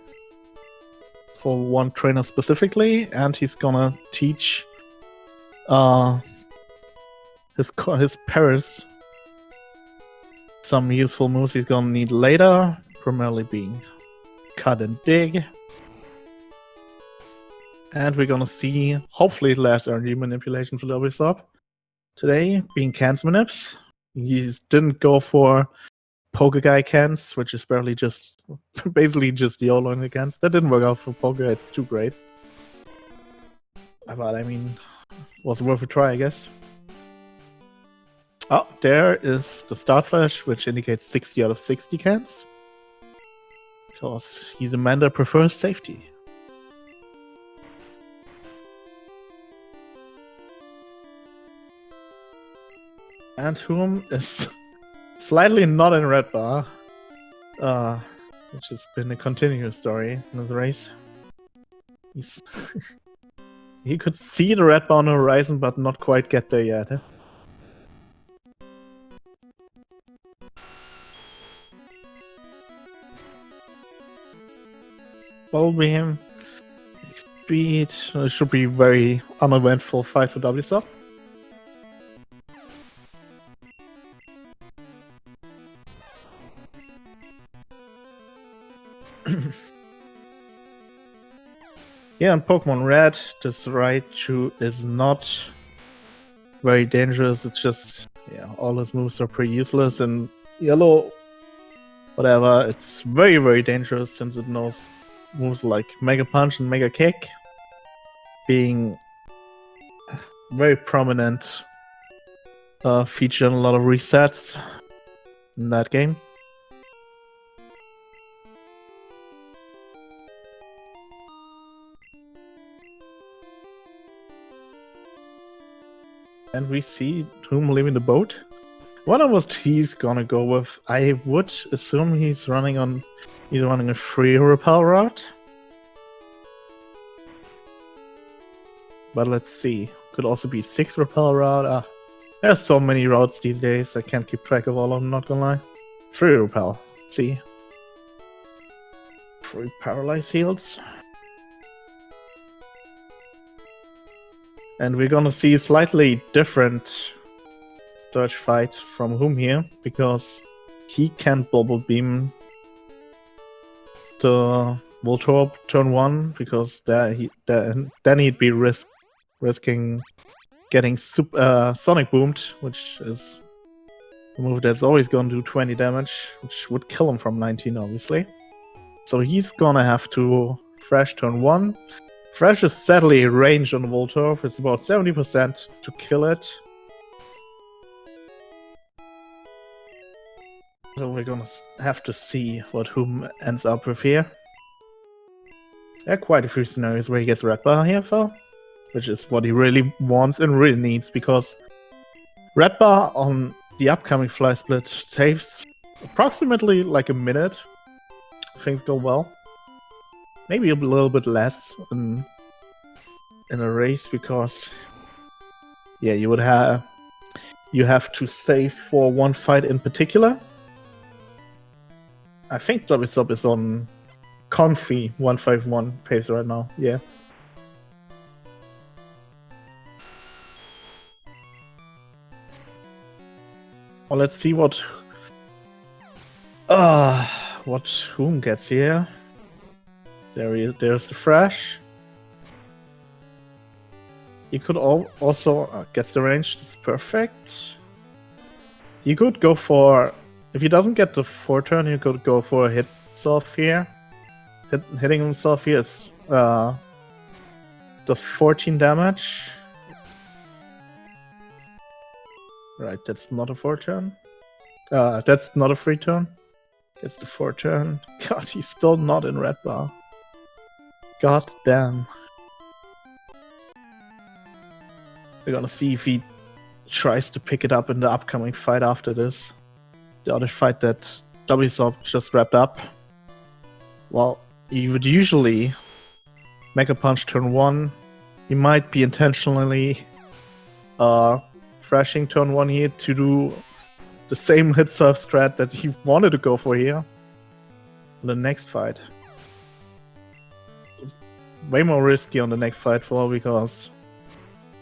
for one trainer specifically, and he's gonna teach his parents some useful moves he's gonna need later, primarily being Cut and Dig. And we're gonna see, hopefully, less energy manipulation for wsop today, being Cans Manips. He didn't go for Poke Guy Cans, which is barely just, basically just YOLO in against. That didn't work out for Poke Guy too great. But I mean, was worth a try, I guess. Oh, there is the Start Flash, which indicates 60 out of 60 cans. Because he's a man that prefers safety. And whom is slightly not in red bar, which has been a continuous story in this race. He could see the red bar on the horizon, but not quite get there yet. Eh? Ball Beam, speed, should be very uneventful fight for wsop. Yeah, in Pokemon Red, this Raichu is not very dangerous. It's just, yeah, all his moves are pretty useless. And Yellow, whatever, it's very, very dangerous since it knows moves like Mega Punch and Mega Kick, being very prominent feature in a lot of resets in that game. And we see Toom leaving the boat. Wonder what he's gonna go with. I would assume he's running a free repel route. But let's see. Could also be 6 repel route. There's so many routes these days, I can't keep track of all of them, not gonna lie. 3 repel. Let's see. 3 paralyze heals. And we're gonna see slightly different Surge fight from whom here, because he can't Bubble Beam the Voltorb turn 1, because then he'd be risking getting Sonic Boomed, which is a move that's always gonna do 20 damage, which would kill him from 19, obviously. So he's gonna have to Fresh turn 1. Fresh is sadly range on the Voltorb. It's about 70% to kill it. So we're gonna have to see what whom ends up with here. There are quite a few scenarios where he gets Red Bar here, though, which is what he really wants and really needs, because Red Bar on the upcoming Fly Split saves approximately like a minute. Things go well. Maybe a little bit less in a race, because yeah, you have to save for one fight in particular. I think wsop is on comfy 151 pace right now. Yeah. Well, let's see what whom gets here. There's the Fresh. He could also gets the range. That's perfect. You could go for, if he doesn't get the 4-turn, you could go for a hit himself here. Hitting himself here is does 14 damage. Right, that's not a 4-turn. That's not a 3-turn. It's the 4-turn. God, he's still not in Red Bar. God damn. We're gonna see if he tries to pick it up in the upcoming fight after this. The other fight that wsop just wrapped up. Well, he would usually Mega Punch turn 1. He might be intentionally Thrashing turn 1 here to do the same hit surf strat that he wanted to go for here in the next fight. Way more risky on the next fight because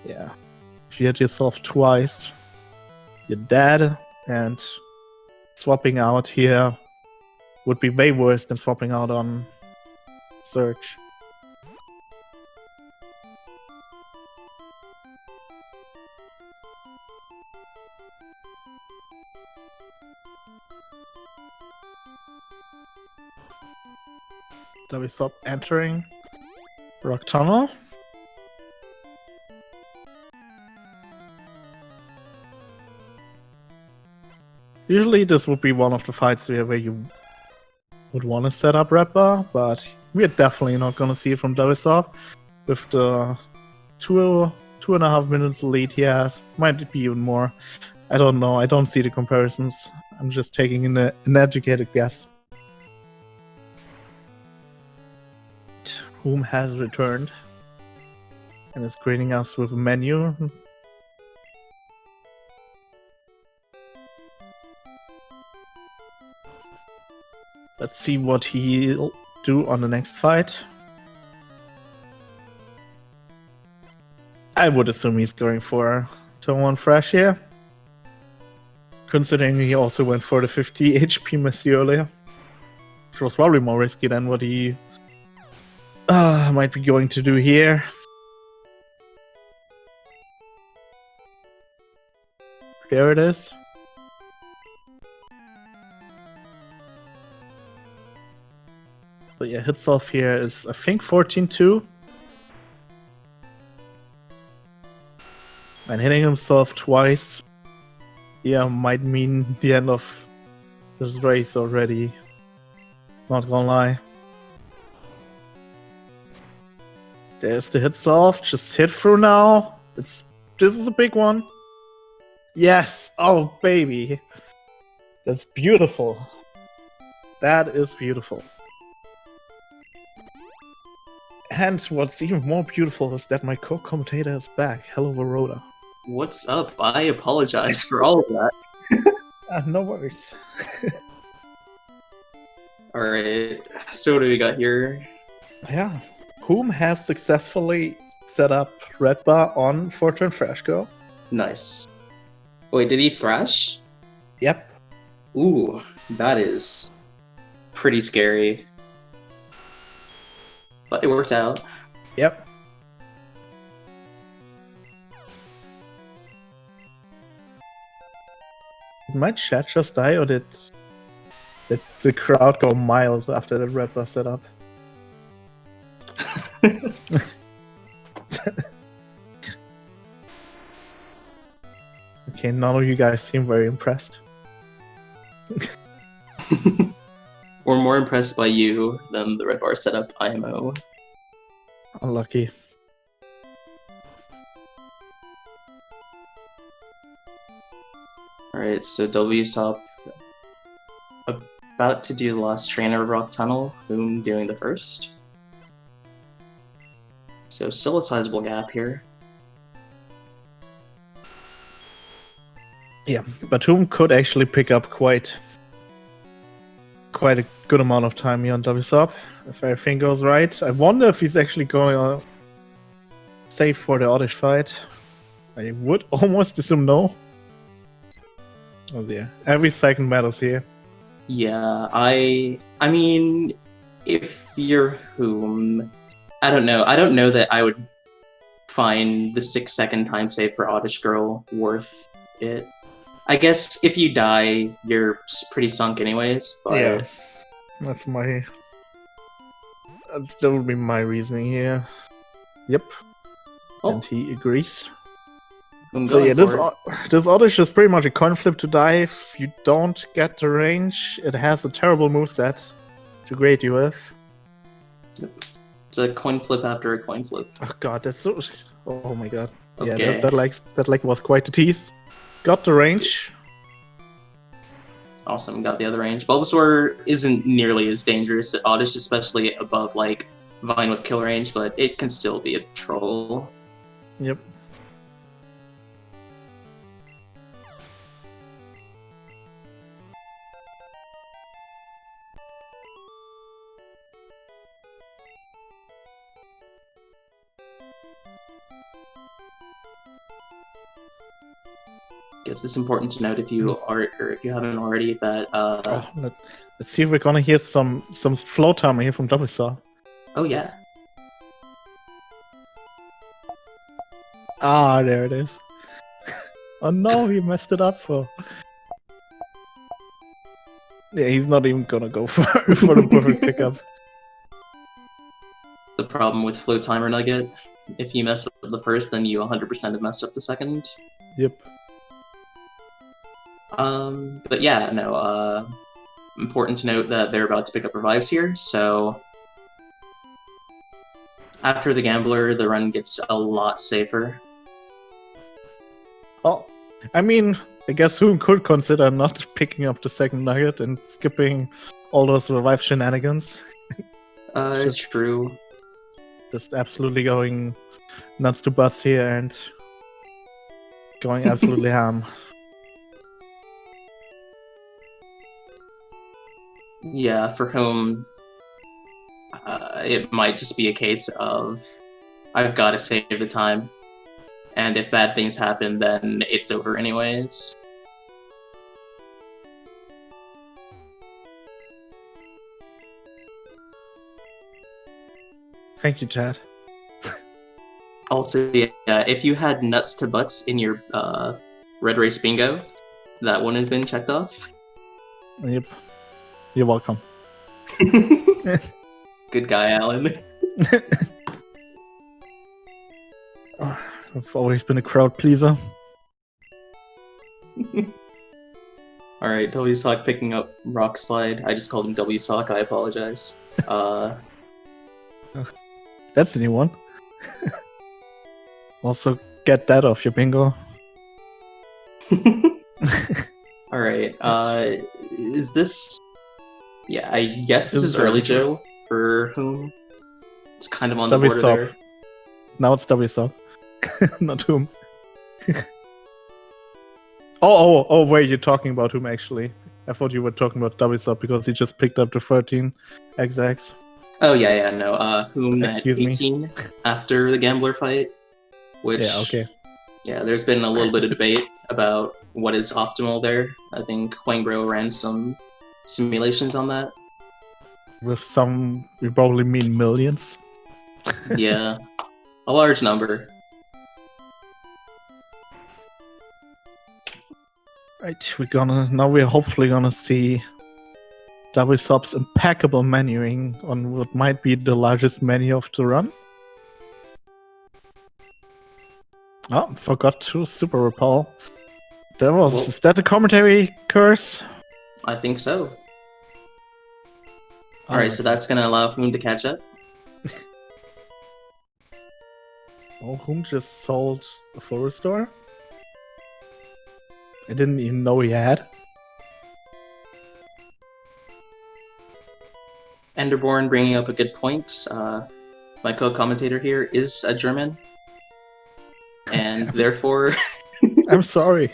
yeah, if you hit yourself twice, you're dead, and swapping out here would be way worse than swapping out on Surge. wsop entering Rock Tunnel. Usually this would be one of the fights where you would want to set up Red Bar, but we're definitely not going to see it from wsop. With the 2.5 minutes lead he has, might be even more. I don't know, I don't see the comparisons. I'm just taking an educated guess. Whom has returned and is greeting us with a menu. Let's see what he'll do on the next fight. I would assume he's going for turn 1 Fresh here, considering he also went for the 50 HP Messi earlier, which was probably more risky than what he might be going to do here. There it is. So yeah, hits off here is, I think, 14-2. And hitting himself twice, yeah, might mean the end of this race already. Not gonna lie. There's the hits off. Just hit through now. This is a big one. Yes! Oh, baby. That's beautiful. That is beautiful. And what's even more beautiful is that my co-commentator is back. Hello, Varoda. What's up? I apologize for all of that. No worries. Alright, so what do we got here? Yeah. Whom has successfully set up Red Bar on 4-turn Fresh Go. Nice. Wait, did he thrash? Yep. Ooh, that is pretty scary. But it worked out. Yep. Did my chat just die, or did the crowd go mild after the red was set up? Okay, none of you guys seem very impressed. We're more impressed by you than the red bar setup IMO. Unlucky. Alright, so wsop about to do the last trainer of Rock Tunnel, whom doing the first. So still a sizable gap here. Yeah, Batum could actually pick up quite a good amount of time here on wsop, if everything goes right. I wonder if he's actually going to save for the Oddish fight. I would almost assume no. Oh dear, every second matters here. Yeah, I mean, if you're whom, I don't know. I don't know that I would find the 6-second time save for Oddish Girl worth it. I guess if you die, you're pretty sunk anyways, but... Yeah, that's my... that would be my reasoning here. Yep. Oh. And he agrees. I'm So yeah, going this Oddish is pretty much a coin flip to die. If you don't get the range, it has a terrible moveset to grade you with. It's a coin flip after a coin flip. Oh god, that's so... oh my god. Okay. Yeah, that was quite a tease. Got the range. Awesome, got the other range. Bulbasaur isn't nearly as dangerous as Oddish, especially above, like, Vine Whip kill range, but it can still be a troll. Yep. Guess it's important to note if you are, or if you haven't already, that Let's see if we're gonna hear some flow timer here from wsop. oh yeah, Ah, there it is. Oh no, he messed it up for. Yeah, he's not even gonna go for the perfect pickup. the problem with Flow Timer Nugget. If you mess up the first, then you 100% have messed up the second. Yep. But yeah, no, important to note that they're about to pick up revives here, so after the Gambler, the run gets a lot safer. Oh, I mean, I guess Hoon could consider not picking up the second nugget and skipping all those revive shenanigans. It's true. Just absolutely going nuts to butts here and going absolutely ham. Yeah, for whom it might just be a case of I've got to save the time, and if bad things happen, then it's over anyways. Thank you, Chad. Also, yeah, if you had nuts to butts in your Red Race bingo, that one has been checked off. Yep. You're welcome. Good guy, Alan. I've always been a crowd pleaser. Alright, wsock picking up Rock Slide. I just called him wsock, I apologize. That's the new one. Also, get that off your bingo. Alright, is this... Yeah, I guess this is early Joe, for whom? It's kind of on the border there. Now it's wsop. Not whom. Oh, wait, you're talking about whom actually. I thought you were talking about wsop because he just picked up the 13 XX. Oh, yeah, no, whom at Excuse 18 after the Gambler fight, which... Yeah, okay. Yeah, there's been a little bit of debate about what is optimal there. I think Huangbro ran some simulations on that. With some, we probably mean millions. Yeah, a large number. Right, we're hopefully gonna see wsop's impeccable menuing on what might be the largest menu of the run. Oh, forgot to super repel. Is that a commentary curse? I think so. Alright, so that's gonna allow Hoon to catch up. Oh, Hoon just sold a full restore? I didn't even know he had. Enderborn bringing up a good point. My co-commentator here is a German. And therefore... I'm sorry.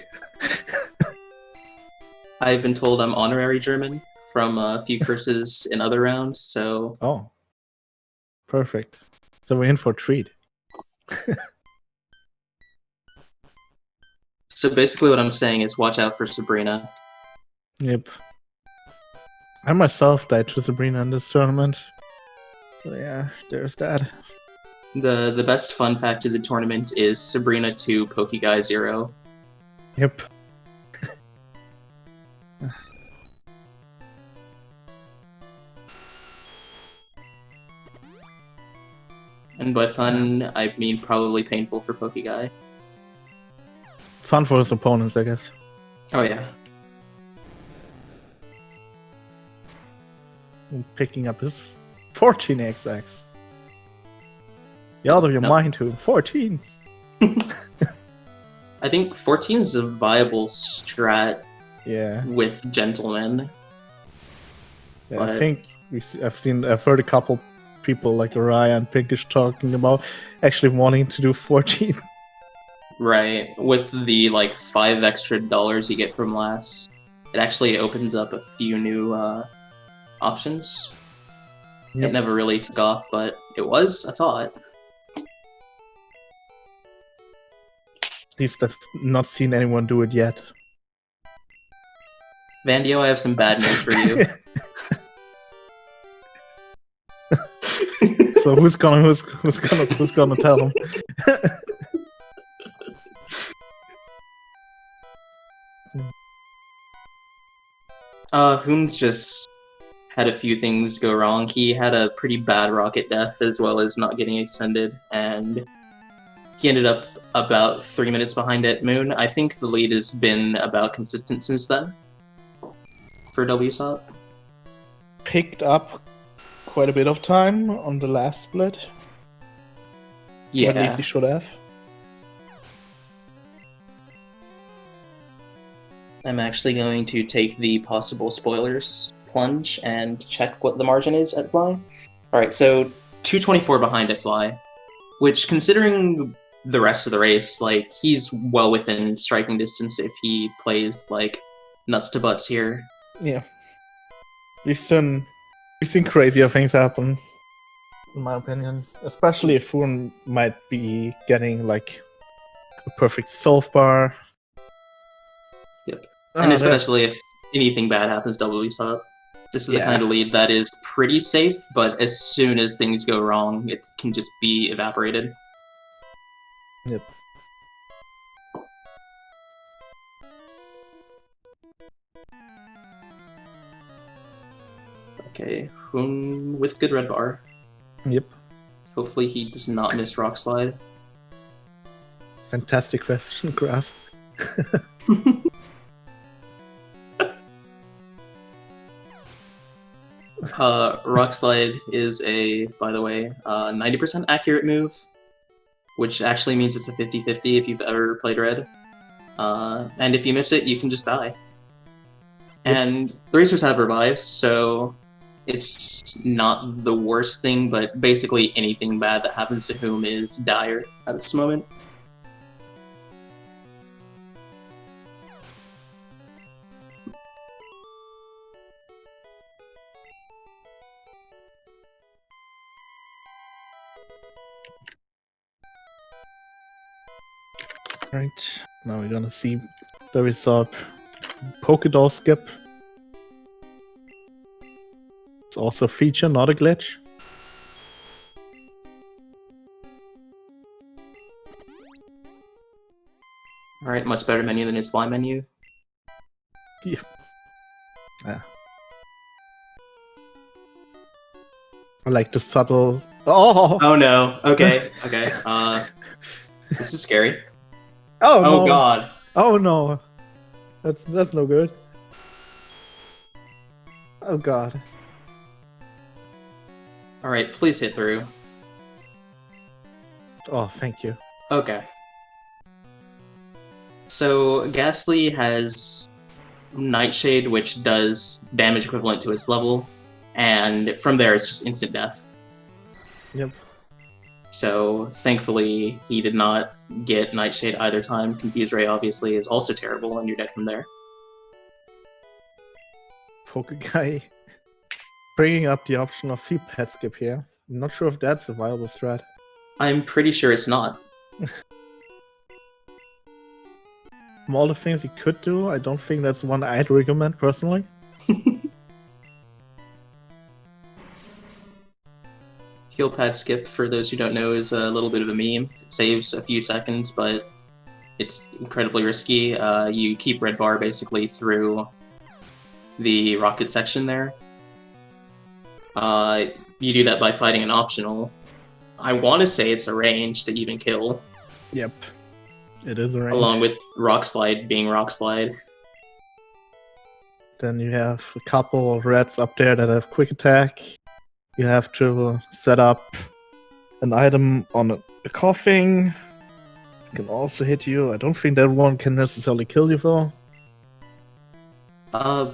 I've been told I'm honorary German from a few curses in other rounds, so... Oh. Perfect. So we're in for a treat. So basically what I'm saying is watch out for Sabrina. Yep. I myself died to Sabrina in this tournament. So yeah, there's that. The best fun fact of the tournament is Sabrina 2, Pokeguy 0. Yep. And by fun, I mean probably painful for Pokeguy. Fun for his opponents, I guess. Oh yeah. And picking up his 14XX. You're out of your mind to 14. I think 14 is a viable strat. Yeah. With gentlemen. Yeah, I think I've heard a couple people like Araya and Pinkish talking about actually wanting to do 14. Right. With the like $5 extra you get from last, it actually opens up a few new options. Yep. It never really took off, but it was a thought. At least I've not seen anyone do it yet. Vandio, I have some bad news for you. So who's gonna tell him? Hoon's just had a few things go wrong. He had a pretty bad rocket death as well as not getting extended, and he ended up about 3 minutes behind at Moon. I think the lead has been about consistent since then for wsop. Picked up quite a bit of time on the last split. Yeah. Or at least he should have. I'm actually going to take the possible spoilers plunge and check what the margin is at Fly. Alright, so 224 behind at Fly, which considering the rest of the race, like, he's well within striking distance if he plays, like, nuts to butts here. Yeah. We've seen crazier things happen, in my opinion. Especially if Foon might be getting, like, a perfect self bar. Yep. And especially if anything bad happens to wsop. This is the kind of lead that is pretty safe, but as soon as things go wrong, it can just be evaporated. Yep. Okay, Hoon with good red bar. Yep. Hopefully he does not miss Rock Slide. Fantastic question, Grass. Rock Slide is a, by the way, 90% accurate move, which actually means it's a 50-50 if you've ever played Red. And if you miss it, you can just die. And the racers have revives, so it's not the worst thing, but basically anything bad that happens to whom is dire at this moment. Right, now we're gonna see the result. Pokédoll skip. It's also a feature, not a glitch. Alright, much better menu than his fly menu. Yeah. Yeah. I like the subtle... Oh! Oh no, okay, okay. This is scary. Oh, Oh no. god. Oh no. That's no good. Oh god. Alright, please hit through. Oh, thank you. Okay. So, Ghastly has Nightshade, which does damage equivalent to its level, and from there it's just instant death. Yep. So, thankfully, he did not get Nightshade either time. Confuse Ray, obviously, is also terrible, and you're dead from there. Pokeguy bringing up the option of free pet skip here. I'm not sure if that's a viable strat. I'm pretty sure it's not. From all the things you could do, I don't think that's one I'd recommend personally. Heal pad skip, for those who don't know, is a little bit of a meme. It saves a few seconds, but it's incredibly risky. You keep red bar basically through the rocket section there. You do that by fighting an optional. I want to say it's a range to even kill. Yep. It is a range. Along with Rock Slide being Rock Slide. Then you have a couple of reds up there that have quick attack. You have to set up an item on a coughing. It can also hit you. I don't think that one can necessarily kill you though.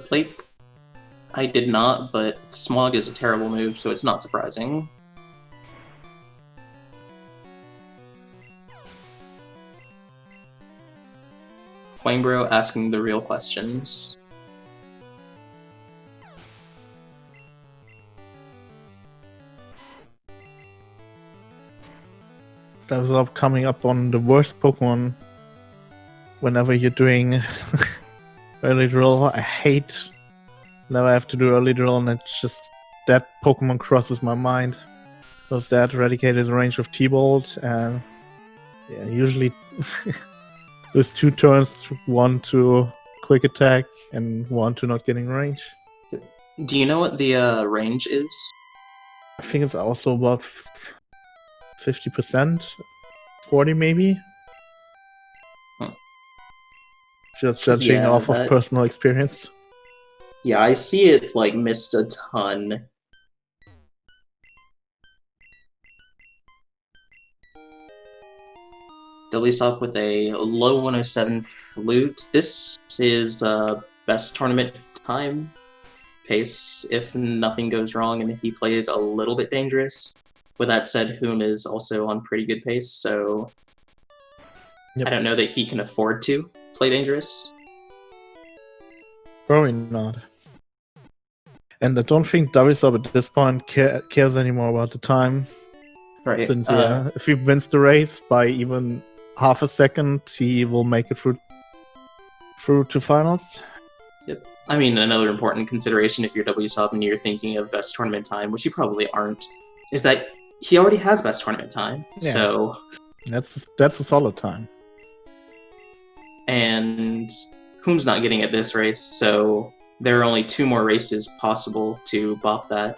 Blake, I did not, but Smog is a terrible move, so it's not surprising. Quangbro asking the real questions. That was up coming up on the worst Pokemon whenever you're doing early drill. I hate whenever I have to do early drill and it's just that Pokemon crosses my mind. Because that Eradicate is a range of T-Bolt and yeah, usually there's 2 turns, 1 to quick attack and 1 to not getting range. Do you know what the range is? I think it's also about 50%, 40 maybe. Huh. Just judging Yeah, off of personal experience. Yeah, I see it like missed a ton. Wstop with a low 107 flute. This is best tournament time pace if nothing goes wrong and if he plays a little bit dangerous. With that said, Whom is also on pretty good pace, so yep. I don't know that he can afford to play dangerous. Probably not. And I don't think Wsop at this point cares anymore about the time. Right. Since if he wins the race by even half a second, he will make it through to finals. Yep. I mean, another important consideration if you're Wsop and you're thinking of best tournament time, which you probably aren't, is that he already has best tournament time. Yeah. So that's a solid time. And Whom's not getting at this race, so there are only 2 more races possible to bop that.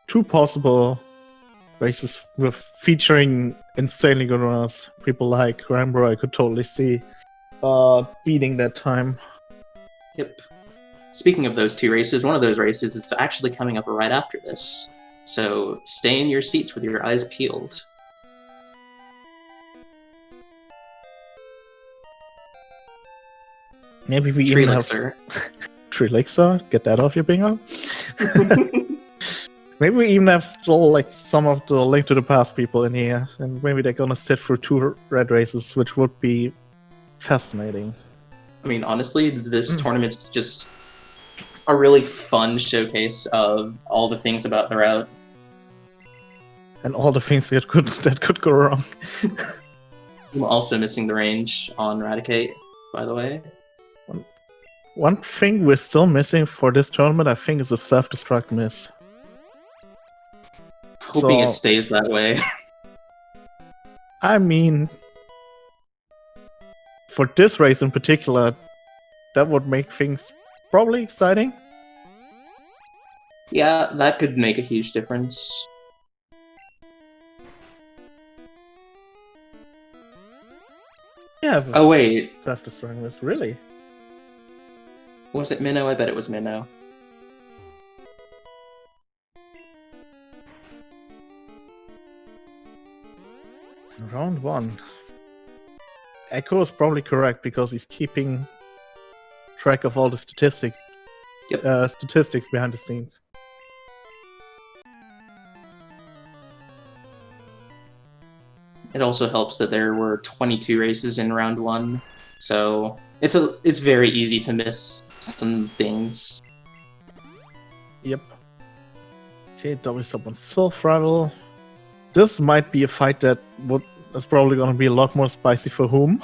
2 possible races with featuring insanely good runners. People like Rambo, I could totally see beating that time. Yep. Speaking of those 2 races, one of those races is actually coming up right after this. So stay in your seats with your eyes peeled. Maybe we even have Trelixer. Get that off your bingo. Maybe we even have still like some of the Link to the Past people in here, and maybe they're gonna sit through 2 red races, which would be fascinating. I mean, honestly, this tournament's just a really fun showcase of all the things about the route. and all the things that could go wrong. I'm also missing the range on Raticate, by the way. One thing we're still missing for this tournament, I think, is a self-destruct miss. Hoping it stays that way. I mean, for this race in particular, that would make things probably exciting. Yeah, that could make a huge difference. Yeah. Oh wait. Self-destruct miss, really? Was it Minnow? I bet it was Minnow. Round 1. Echo is probably correct because he's keeping track of all the statistics behind the scenes. It also helps that there were 22 races in round 1, so it's very easy to miss some things. Yep. Okay, wsop on Self Rival. This might be a fight that is probably going to be a lot more spicy for whom.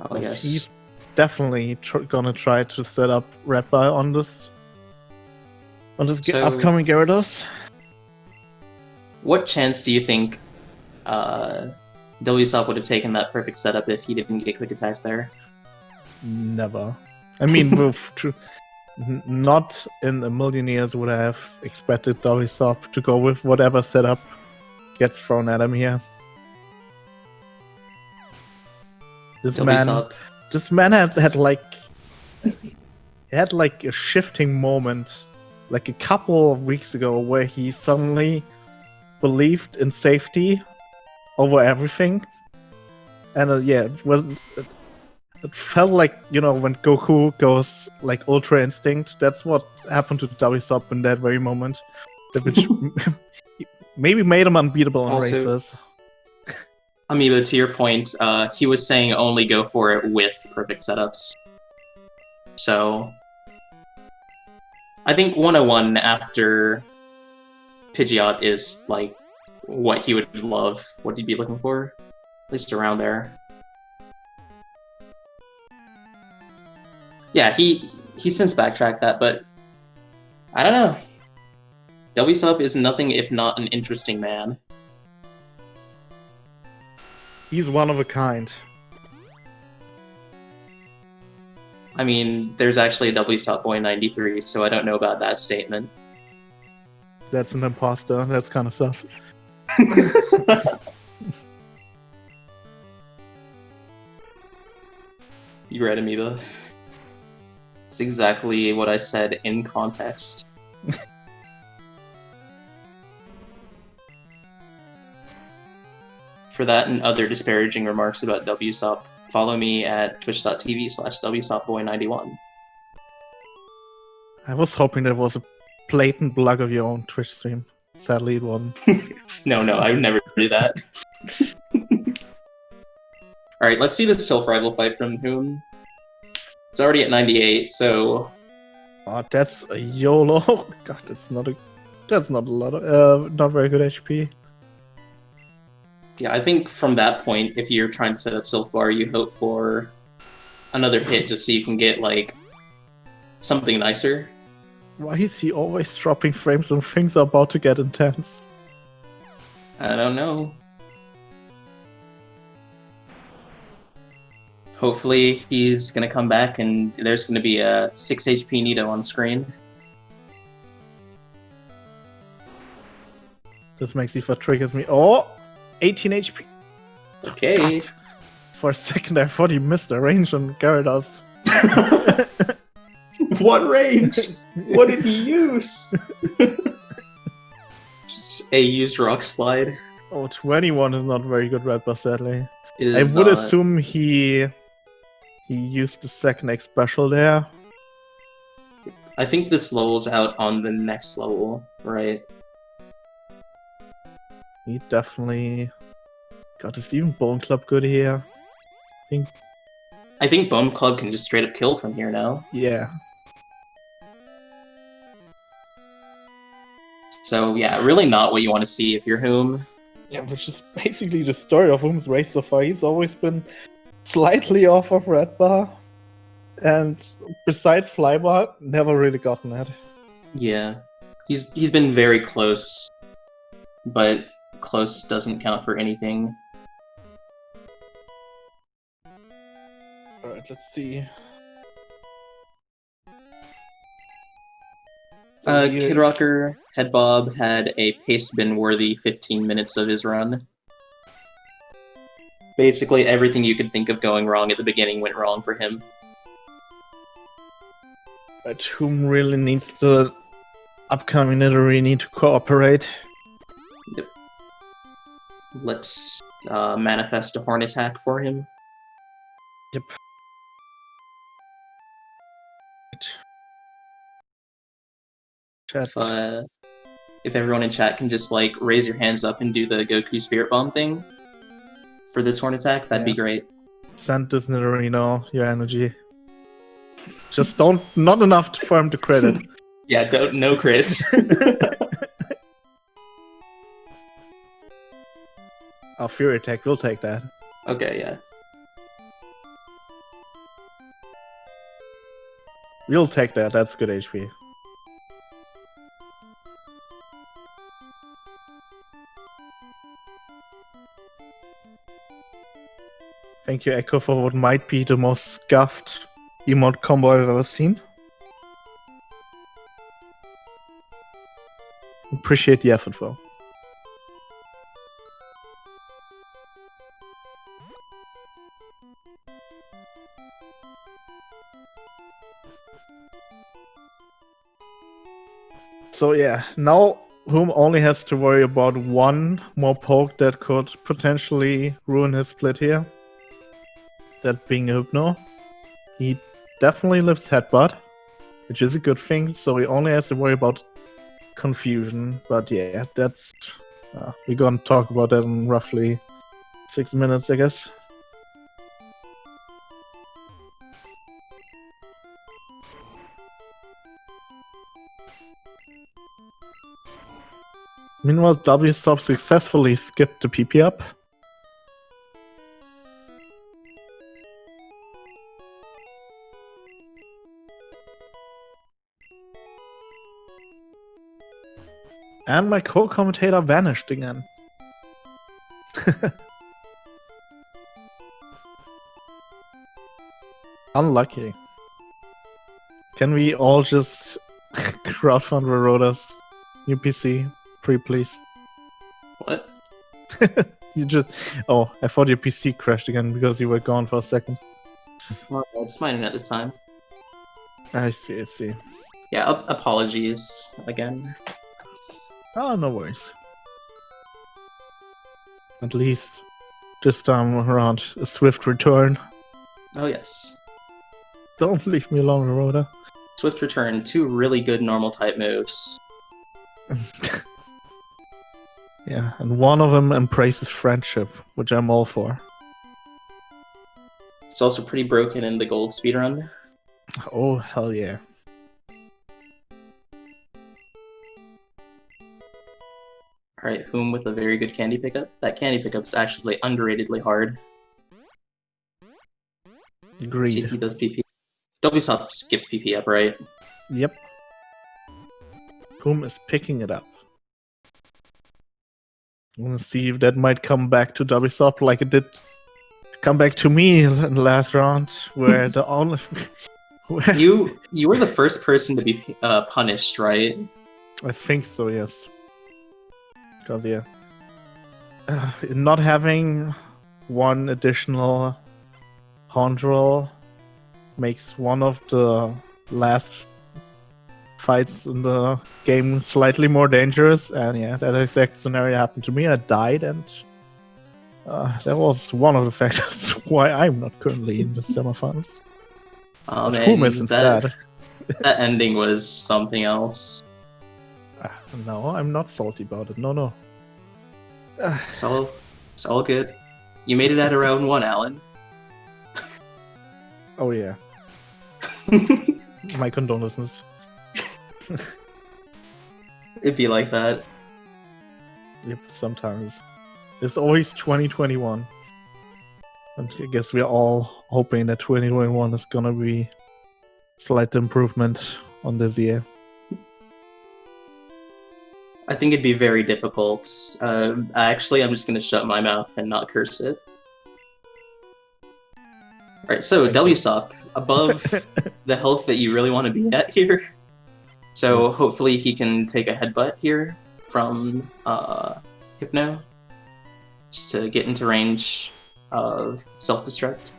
Oh yes. He's definitely gonna try to set up Red Bar on this upcoming Gyarados. What chance do you think wsop would have taken that perfect setup if he didn't get quick attack there? Never. I mean, not in a million years would I have expected wsop to go with whatever setup gets thrown at him here. This man had like a shifting moment, like a couple of weeks ago, where he suddenly believed in safety over everything, and it felt like, you know, when Goku goes like Ultra Instinct. That's what happened to wsop in that very moment, which maybe made him unbeatable in races. Amiibo, to your point, he was saying only go for it with perfect setups. So, I think 101 after Pidgeot is like what he would love, what he'd be looking for, at least around there. Yeah, he since backtracked that, but I don't know. wsop is nothing if not an interesting man. He's one of a kind. I mean, there's actually a wsopboy93, so I don't know about that statement. That's an imposter. That's kind of sus. You read Amoeba? It's exactly what I said in context. For that and other disparaging remarks about wsop, follow me at twitch.tv/wsopboy91. I was hoping there was a blatant plug of your own Twitch stream. Sadly, it wasn't. No, I would never do that. Alright, let's see this self-rival fight from whom. It's already at 98, so... Oh, that's a YOLO. God, that's not a lot of, not very good HP. Yeah, I think from that point, if you're trying to set up Self Bar, you hope for another hit just so you can get, like, something nicer. Why is he always dropping frames when things are about to get intense? I don't know. Hopefully he's gonna come back and there's gonna be a 6 HP Nido on screen. This makes Eva triggers me. Oh! 18 HP. Okay. God. For a second, I thought he missed the range on Gyarados. What range? What did he use? A used Rock Slide. Oh, 21 is not very good, Red Bar, sadly. I would assume he used the second X special there. I think this level's out on the next level, right? He definitely got his even Bone Club good here. I think Bone Club can just straight up kill from here now. Yeah. So yeah, really not what you want to see if you're whom. Yeah, which is basically the story of whom's race so far. He's always been slightly off of red bar, and besides flybar, never really gotten it. Yeah, he's been very close, but close doesn't count for anything. Alright, let's see. Kid Rocker Headbob had a pace bin worthy 15 minutes of his run. Basically, everything you could think of going wrong at the beginning went wrong for him. But whom really needs the upcoming Nidory need to cooperate? Yep. Let's manifest a horn attack for him. Yep. Chat. If everyone in chat can just like raise your hands up and do the Goku Spirit Bomb thing for this horn attack, that'd be great. Send this Nidory now, your energy. Just not enough for him to credit. Yeah, no Chris. Our Fury attack will take that. Okay, yeah. We'll take that, that's good HP. Thank you, Echo, for what might be the most scuffed emote combo I've ever seen. Appreciate the effort, though. So yeah, now Whom only has to worry about one more poke that could potentially ruin his split here. That being Hypno. He definitely lives Headbutt, which is a good thing, so he only has to worry about confusion. But yeah, that's... we're gonna talk about that in roughly 6 minutes, I guess. Meanwhile, wsop successfully skipped the PP up. And my co-commentator vanished again. Unlucky. Can we all just crowdfund Rhoda's new PC? Free, please. What? You just... Oh, I thought your PC crashed again because you were gone for a second. Well, it's mine at the time. I see, I see. Yeah, apologies again. Oh, no worries. At least this time around, a swift return. Oh yes. Don't leave me alone, Rhoda. Swift return, 2 really good normal type moves. Yeah, and one of them embraces friendship, which I'm all for. It's also pretty broken in the gold speedrun. Oh, hell yeah. Alright, Whom with a very good candy pickup. That candy pickup is actually underratedly hard. Agreed. See if he does PP. wsop skipped PP up, right? Yep. Whom is picking it up. I'm gonna see if that might come back to wsop like it did come back to me in the last round, where the only... You were the first person to be punished, right? I think so, yes. Because, yeah. Not having one additional Hondrel makes one of the last fights in the game slightly more dangerous, and yeah, that exact scenario happened to me. I died, and that was one of the factors why I'm not currently in the semifinals. Oh man, Whom is instead. That ending was something else. No, I'm not salty about it. No. It's all good. You made it out of round 1, Alan. Oh yeah. My condolences. It'd be like that. Yep, sometimes. It's always 2021. And I guess we're all hoping that 2021 is gonna be slight improvement on this year. I think it'd be very difficult. Actually, I'm just gonna shut my mouth and not curse it. Alright, so wsop, above the health that you really want to be at here. So hopefully he can take a headbutt here from Hypno, just to get into range of self-destruct.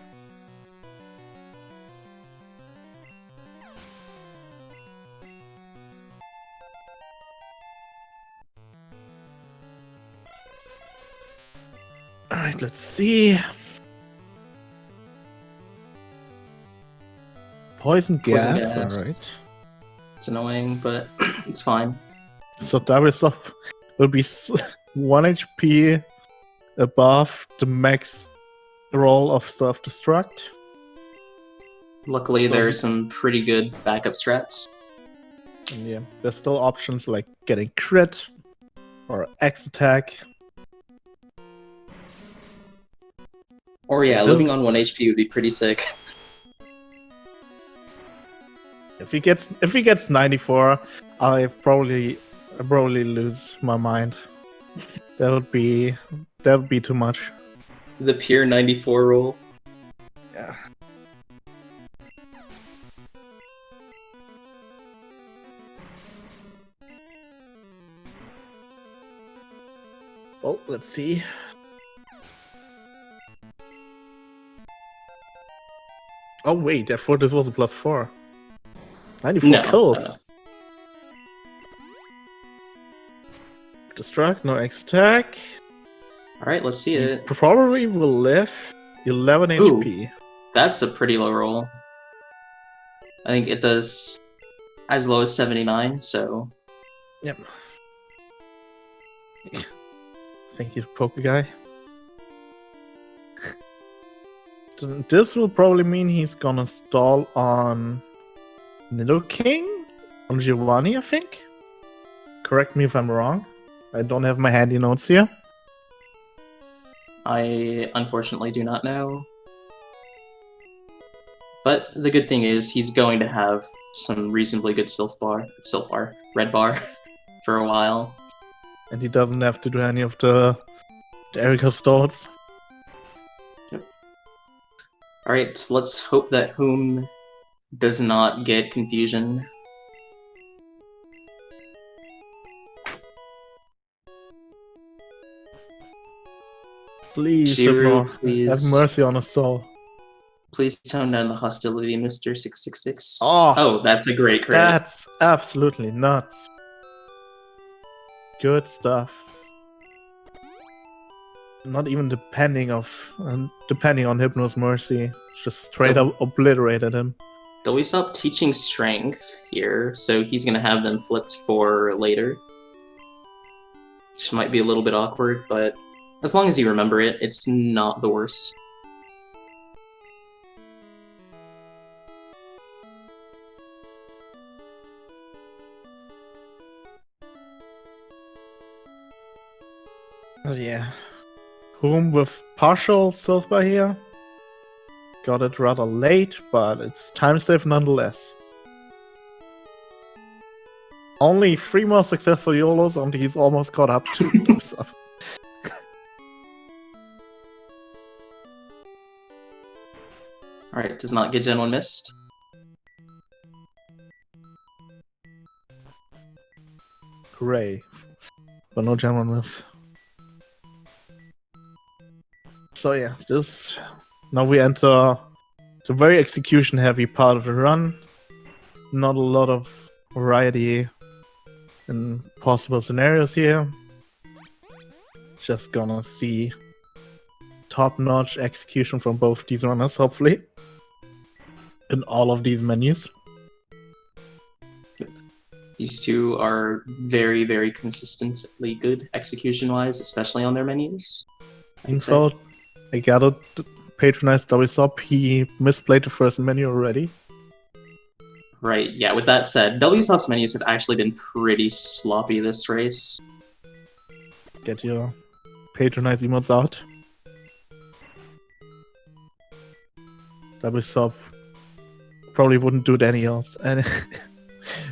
Alright, let's see. Poison gas, alright. It's annoying, but it's fine. So wsop will be 1 HP above the max roll of self-destruct. Luckily, there are some pretty good backup strats. And yeah, there's still options like getting crit or X attack. Or yeah, living on 1 HP would be pretty sick. If he gets 94, I probably lose my mind. That would be too much. The pure 94 roll. Yeah. Oh, let's see. Oh wait, I thought this was a +4. 94 kills. Destruct, no X attack. Alright, let's see it. Probably will live 11 HP. That's a pretty low roll. I think it does as low as 79, so... Yep. Thank you, Poke Guy. So this will probably mean he's gonna stall on Nidoking? On Giovanni, I think? Correct me if I'm wrong. I don't have my handy notes here. I unfortunately do not know. But the good thing is he's going to have some reasonably good red bar for a while. And he doesn't have to do any of the Erica stalls. Yep. Alright, let's hope that Whom does not get confusion. Please, Jiru, please. Have mercy on us all. Please tone down the hostility, Mr. 666. Oh, that's a great crit. That's absolutely nuts. Good stuff. Not even depending on Hypno's mercy, just straight up obliterated him. wsop teaching strength here, so he's gonna have them flipped for later. Which might be a little bit awkward, but as long as you remember it, it's not the worst. Oh yeah. Whom with partial silver here. Got it rather late, but it's time save nonetheless. Only 3 more successful YOLOs and he's almost caught up to wsop. Alright, does not get Gen 1 missed. Hooray. But no Gen 1 miss. So yeah, now we enter the very execution heavy part of the run. Not a lot of variety in possible scenarios here. Just gonna see top-notch execution from both these runners, hopefully. In all of these menus. These two are very, very consistently good execution-wise, especially on their menus. So I gotta patronize wsop. He misplayed the first menu already. Right, yeah, with that said, wsop's menus have actually been pretty sloppy this race. Get your patronize emotes out. wsop probably wouldn't do it any else, and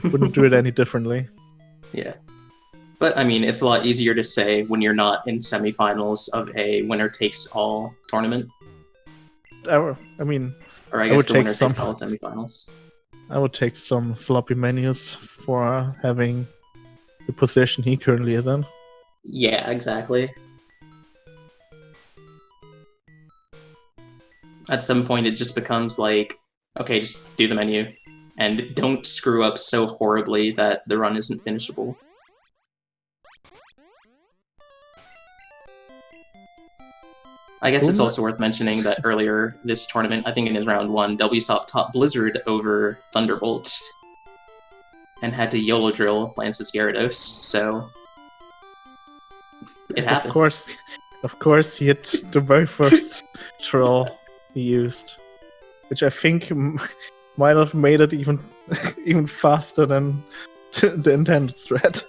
wouldn't do it any differently. Yeah. But, I mean, it's a lot easier to say when you're not in semifinals of a winner-takes-all tournament. I mean... Or I guess the winner-takes-all semifinals. I would take some sloppy menus for having the position he currently is in. Yeah, exactly. At some point, it just becomes like, okay, just do the menu. And don't screw up so horribly that the run isn't finishable. I guess it's also worth mentioning that earlier this tournament, I think in his round 1, wsop top Blizzard over Thunderbolt and had to YOLO drill Lance's Gyarados, so it happens. Of course, he hit the very first troll he used, which I think might have made it even faster than the intended strat.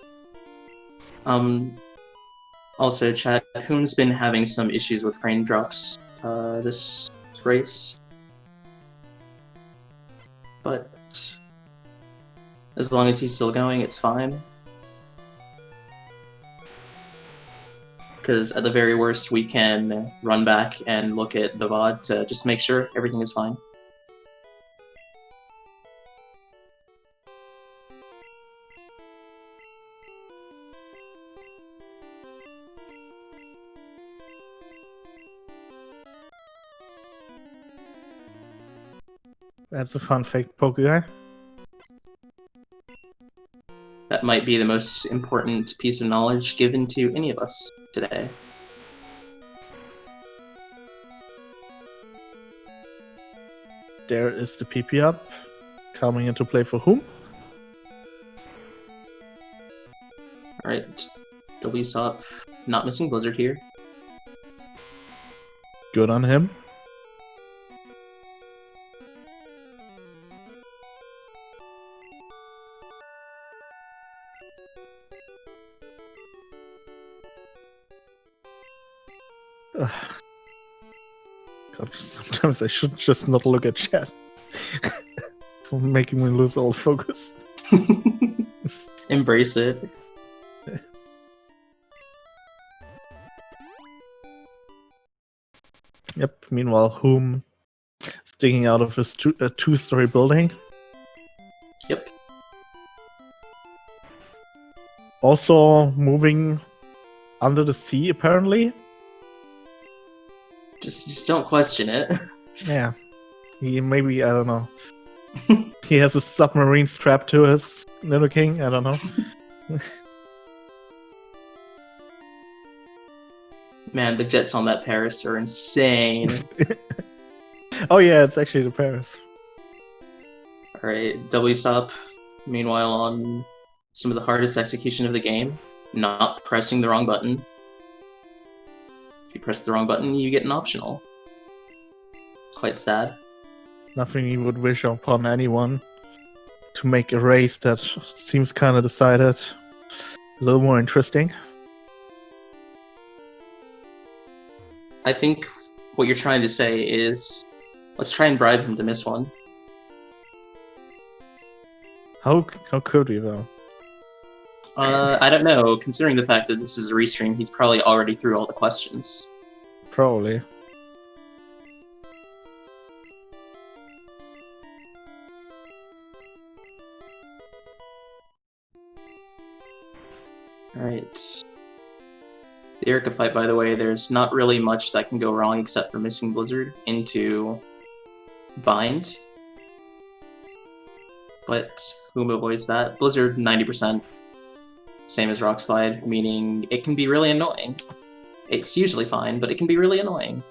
Also, chat, Hoon's been having some issues with frame drops this race. But as long as he's still going, it's fine. Because at the very worst, we can run back and look at the VOD to just make sure everything is fine. That's a fun fact, Pokeguy. That might be the most important piece of knowledge given to any of us today. There is the PP up, coming into play for whom? Alright, wsop not missing Blizzard here. Good on him. God, sometimes I should just not look at chat. It's making me lose all focus. Embrace it. Yep, meanwhile, Whom sticking out of his two-story building. Yep. Also moving under the sea, apparently. Just don't question it. Yeah. He maybe, I don't know. He has a submarine strapped to his little king, I don't know. Man, the jets on that Paris are insane. Oh yeah, it's actually the Paris. Alright, wsop, meanwhile on some of the hardest execution of the game, not pressing the wrong button. If you press the wrong button, you get an optional. Quite sad. Nothing you would wish upon anyone to make a race that seems kind of decided a little more interesting. I think what you're trying to say is, let's try and bribe him to miss one. How could we though? I don't know. Considering the fact that this is a restream, he's probably already through all the questions. Probably. Alright. The Erica fight, by the way, there's not really much that can go wrong except for missing Blizzard into Bind. But whom avoids that? Blizzard, 90%. Same as Rock Slide, meaning it can be really annoying. It's usually fine, but it can be really annoying.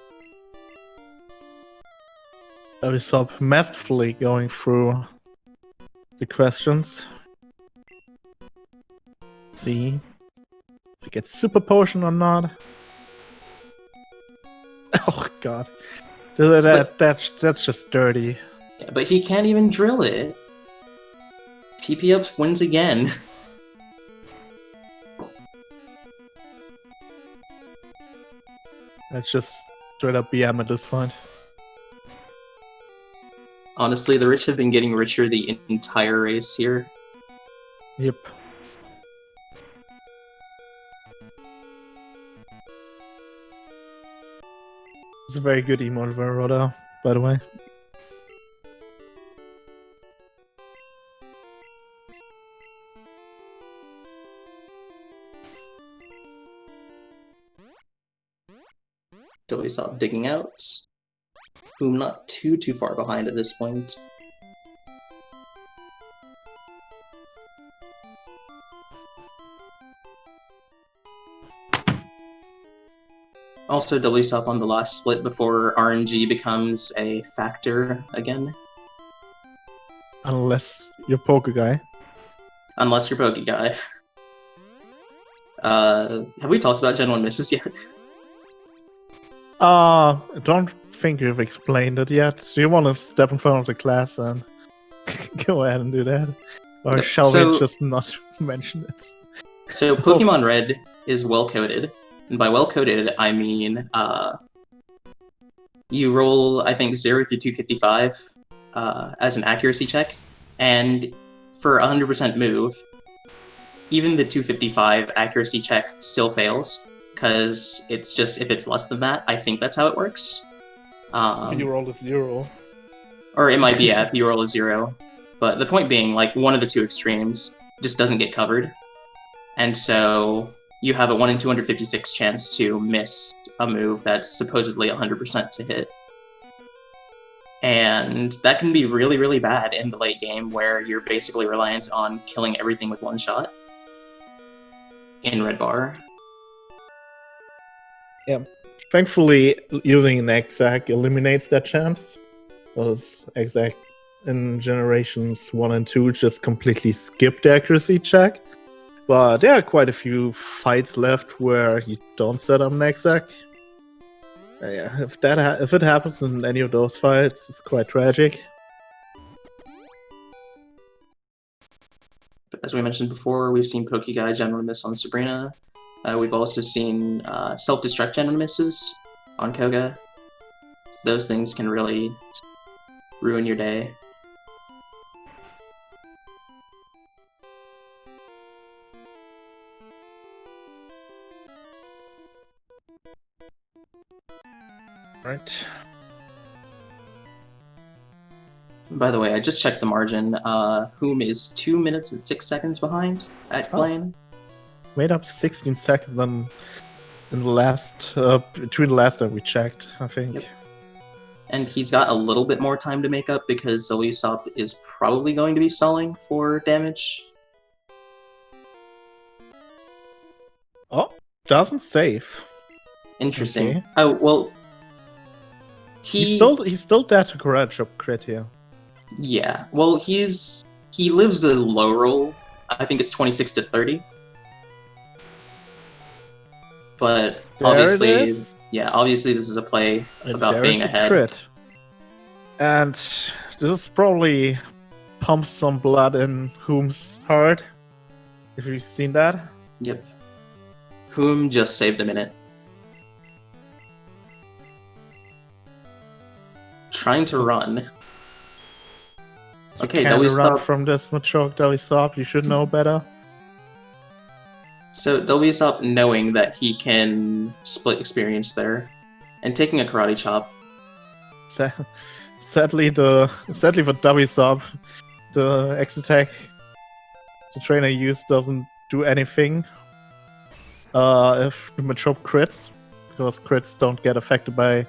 wsop masterfully going through the questions. See if we get super potion or not. Oh god, that's just dirty. Yeah, but he can't even drill it. PP up wins again. Let's just straight up BM at this point. Honestly, the rich have been getting richer the entire race here. Yep. It's a very good emote Verroda, by the way. wsop digging out. Whom not too far behind at this point. Also wsop on the last split before RNG becomes a factor again. Unless you're Poke Guy. Unless you're Poke Guy. Have we talked about Gen 1 misses yet? I don't think you've explained it yet. So you want to step in front of the class and go ahead and do that? Or shall we just not mention it? So Pokemon Red is well-coded. And by well-coded, I mean you roll, I think, 0 through 255 as an accuracy check. And for 100% move, even the 255 accuracy check still fails. Because it's just, if it's less than that, I think that's how it works. If you roll a 0. Or it might be, yeah, if you roll a 0. But the point being, like, one of the two extremes just doesn't get covered. And so you have a 1 in 256 chance to miss a move that's supposedly 100% to hit. And that can be really, really bad in the late game where you're basically reliant on killing everything with one shot. In Red Bar. Yeah. Thankfully, using an Exact eliminates that chance. Because Exact in Generations 1 and 2 just completely skipped the accuracy check. But there are quite a few fights left where you don't set up an Exact. Yeah, if it happens in any of those fights, it's quite tragic. As we mentioned before, we've seen Pokeguy general miss on Sabrina. We've also seen self-destruct general misses on Koga. Those things can really ruin your day. Right. By the way, I just checked the margin. Whom is 2 minutes and 6 seconds behind at Blaine. Made up 16 seconds in the last between the last time we checked, I think. Yep. And he's got a little bit more time to make up because wsop is probably going to be stalling for damage. Oh, doesn't save. Interesting. Okay. Oh well, he's still there to crit here. Yeah. Well, he lives a low roll. I think it's 26 to 30. But obviously, obviously this is a play about being ahead. Crit. And this probably pumps some blood in Whom's heart. If you've seen that. Yep. Whom just saved a minute. Trying to run. Okay, can't run from this Machoke wsop. You should know better. So wsop knowing that he can split experience there, and taking a karate chop. Sadly for wsop, the X attack the trainer used doesn't do anything. If the Machoke crits, because crits don't get affected by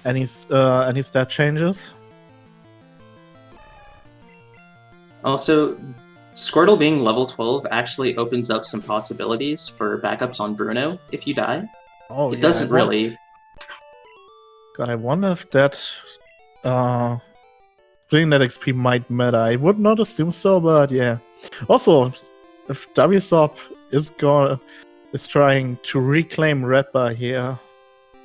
any stat changes. Also, Squirtle being level 12 actually opens up some possibilities for backups on Bruno if you die. Oh, it doesn't really. God, I wonder if that doing that XP might matter. I would not assume so, but yeah. Also, if wsop is trying to reclaim Red Bar here,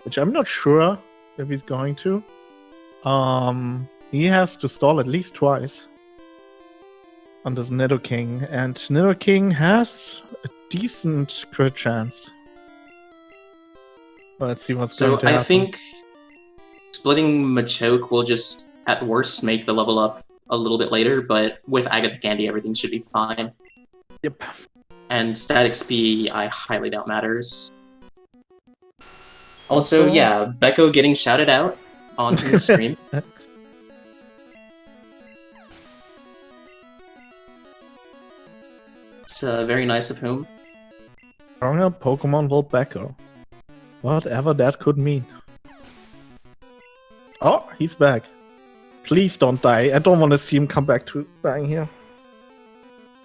which I'm not sure if he's going to, he has to stall at least twice. on this Nidoking, and Nidoking has a decent crit chance. Let's see what's going to happen. So I think splitting Machoke will just, at worst, make the level up a little bit later, but with Agatha Candy, everything should be fine. Yep. And static speed, I highly doubt matters. Also, yeah, Becco getting shouted out on the stream. It's very nice of him. Throwing up Pokemon will Becco. Whatever that could mean. Oh, he's back. Please don't die. I don't want to see him come back to dying here.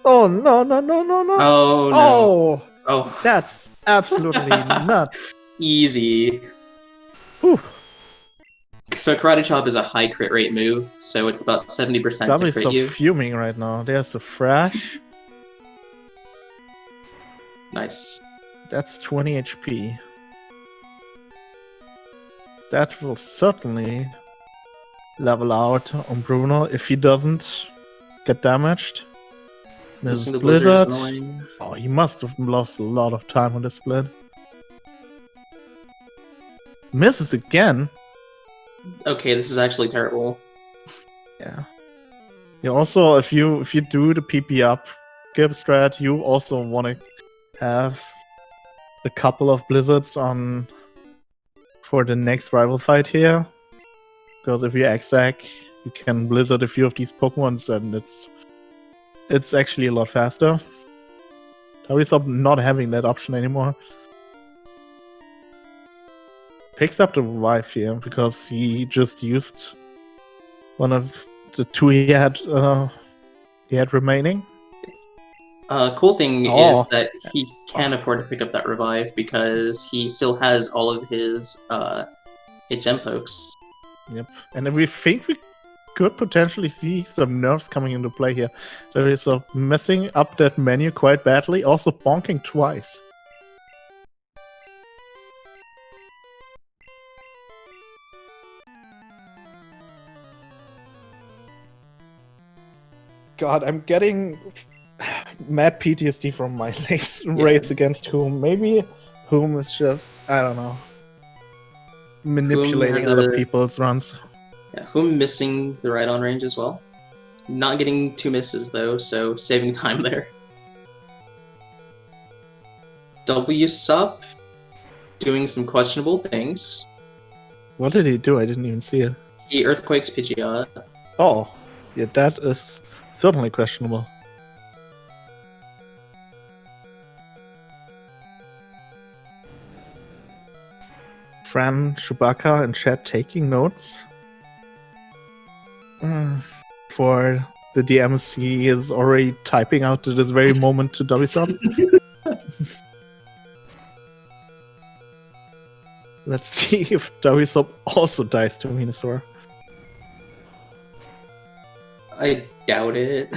Oh, no. Oh, no. Oh, that's absolutely nuts. Easy. Whew. So Karate Chop is a high crit rate move, so it's about 70% to crit you. Fuming right now. There's a Thrash. Nice. That's 20 HP. That will certainly level out on Bruno if he doesn't get damaged. There's Blizzard. Oh, he must have lost a lot of time on the split. Misses again. Okay, this is actually terrible. Yeah. You also, if you do the PP up skip strat, you also want to have a couple of Blizzards on for the next rival fight here. Because if you X-Sack, you can Blizzard a few of these Pokemons and it's actually a lot faster. wsop not having that option anymore. Picks up the revive here because he just used one of the two he had remaining. Cool thing is that he can afford to pick up that revive because he still has all of his HM pokes. Yep, and we think we could potentially see some nerfs coming into play here. So he's messing up that menu quite badly, also bonking twice. God, I'm getting mad PTSD from my race against Whom. Maybe Whom is just, I don't know, manipulating other people's runs. Yeah, Whom missing the right on range as well. Not getting 2 misses though, so saving time there. wsop doing some questionable things. What did he do? I didn't even see it. He earthquakes Pidgeot. Oh, yeah, that is certainly questionable. Fran, Chewbacca, and chat taking notes. For the DMC is already typing out at this very moment to wsop. Let's see if wsop also dies to Venusaur. I doubt it.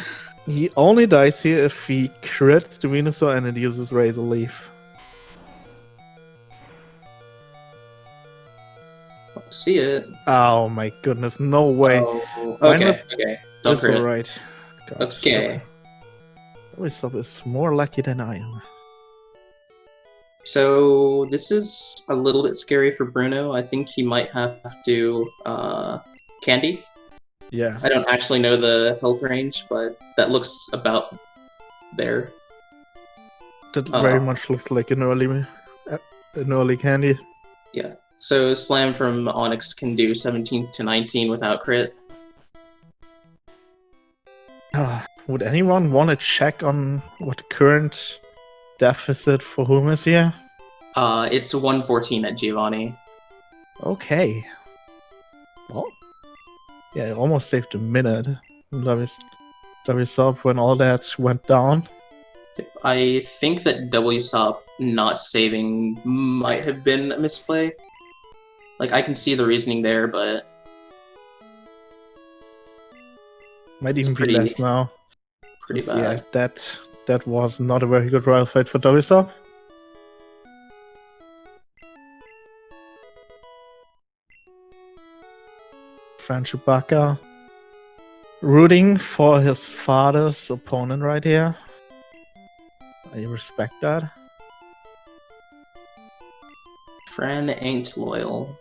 He only dies here if he crits the Venusaur and it uses Razor Leaf. See it. Oh my goodness, no way. Oh, okay. Don't crit. Alright. Okay. wsop is more lucky than I am. So this is a little bit scary for Bruno. I think he might have to Candy. Yeah. I don't actually know the health range, but that looks about there. That very much looks like an early Candy. Yeah. So Slam from Onyx can do 17 to 19 without crit. Would anyone want to check on what the current deficit for Whom is here? It's 114 at Giovanni. Okay. Well, yeah, it almost saved a minute. wsop when all that went down. I think that wsop not saving might have been a misplay. Like, I can see the reasoning there, but... Might even be less now. Pretty bad. Yeah, that was not a very good rival fight for wsop. Fran Chewbacca. rooting for his father's opponent right here. I respect that. Fran ain't loyal.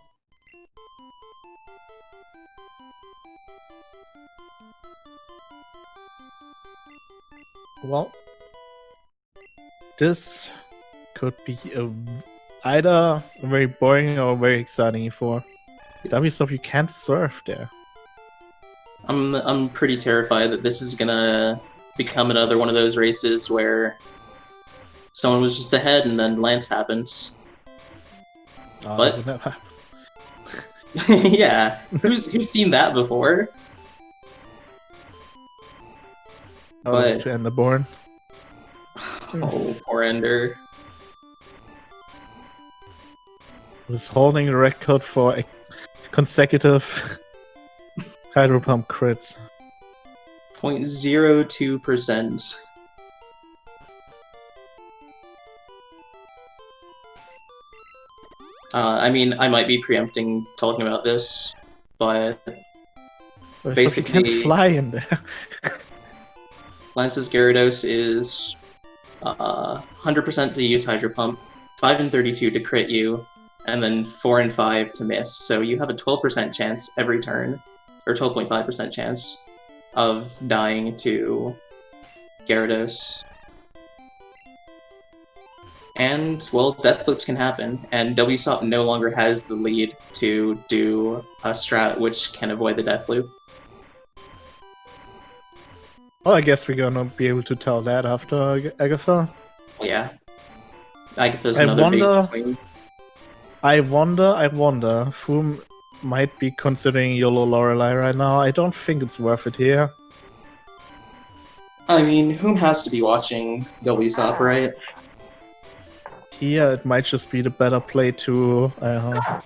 Well, this could be either very boring or very exciting for wsop. You can't surf there. I'm pretty terrified that this is gonna become another one of those races where someone was just ahead and then Lance happens. But That would never happen. yeah, who's seen that before? But to end the board. oh, poor Ender. Who's holding the record for consecutive Hydro Pump crits. 0.02%. I mean, I might be preempting talking about this, but basically, you can't fly in there. Lance's Gyarados is 100% to use Hydro Pump, 5 and 32 to crit you, and then 4 and 5 to miss. So you have a 12% chance every turn, or 12.5% chance of dying to Gyarados. And, well, death flips can happen, and wsop no longer has the lead to do a strat which can avoid the death loop. Well, I guess we're gonna be able to tell that after Agatha. Yeah. Agatha's another big swing. I wonder who might be considering YOLO Lorelei right now. I don't think it's worth it here. I mean, whom has to be watching wsop, right? Here, it might just be the better play to, I don't know,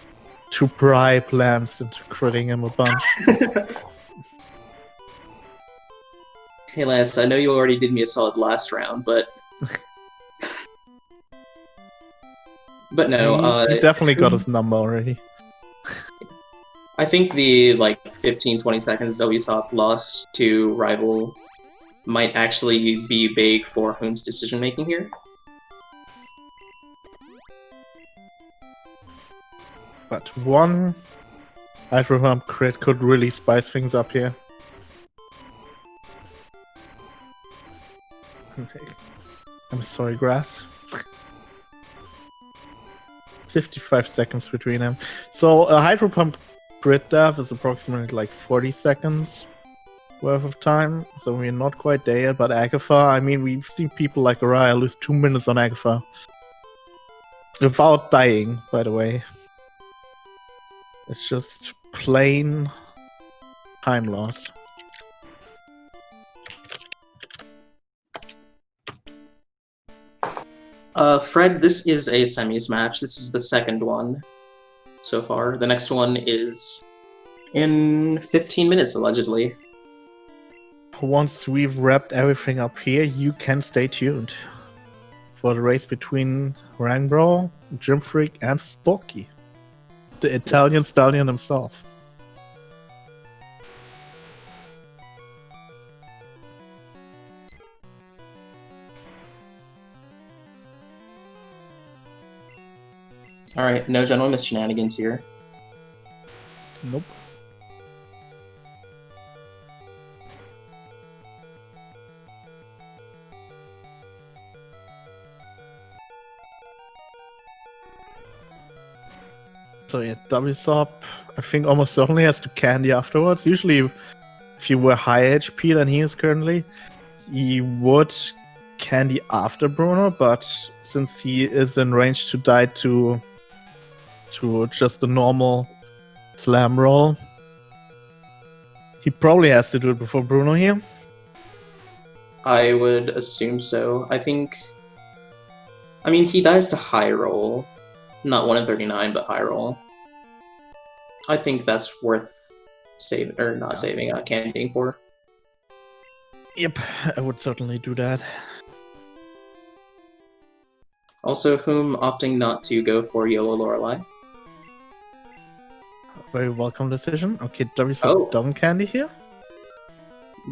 to bribe Lance into critting him a bunch. Hey Lance, I know you already did me a solid last round, but... but no, he definitely got his number already. I think the, 15-20 seconds wsop lost to Rival might actually be big for whom's decision-making here. But one Hydro Pump crit could really spice things up here. Okay. I'm sorry, Grass. 55 seconds between them. So a Hydro Pump crit death is approximately 40 seconds worth of time. So we're not quite there yet, but Agatha, I mean, we've seen people like Araya lose 2 minutes on Agatha. Without dying, by the way. It's just plain time loss. Fred, this is a semis match. This is the second one so far. The next one is in 15 minutes, allegedly. Once we've wrapped everything up here, you can stay tuned for the race between Rangbro, Gym Freak, and Storky. The Italian stallion himself. Alright, no wh0mis shenanigans here. Nope. So yeah, wsop, I think almost certainly has to candy afterwards. Usually, if you were high HP than he is currently, he would candy after Bruno, but since he is in range to die to just a normal slam roll, he probably has to do it before Bruno here. I would assume so. I mean, he dies to high roll. Not 1 in 39, but high roll. I think that's worth saving, or not saving, candying for. Yep, I would certainly do that. Also, whom opting not to go for YOLO Lorelei. Very welcome decision. Okay, wsop doesn't candy here.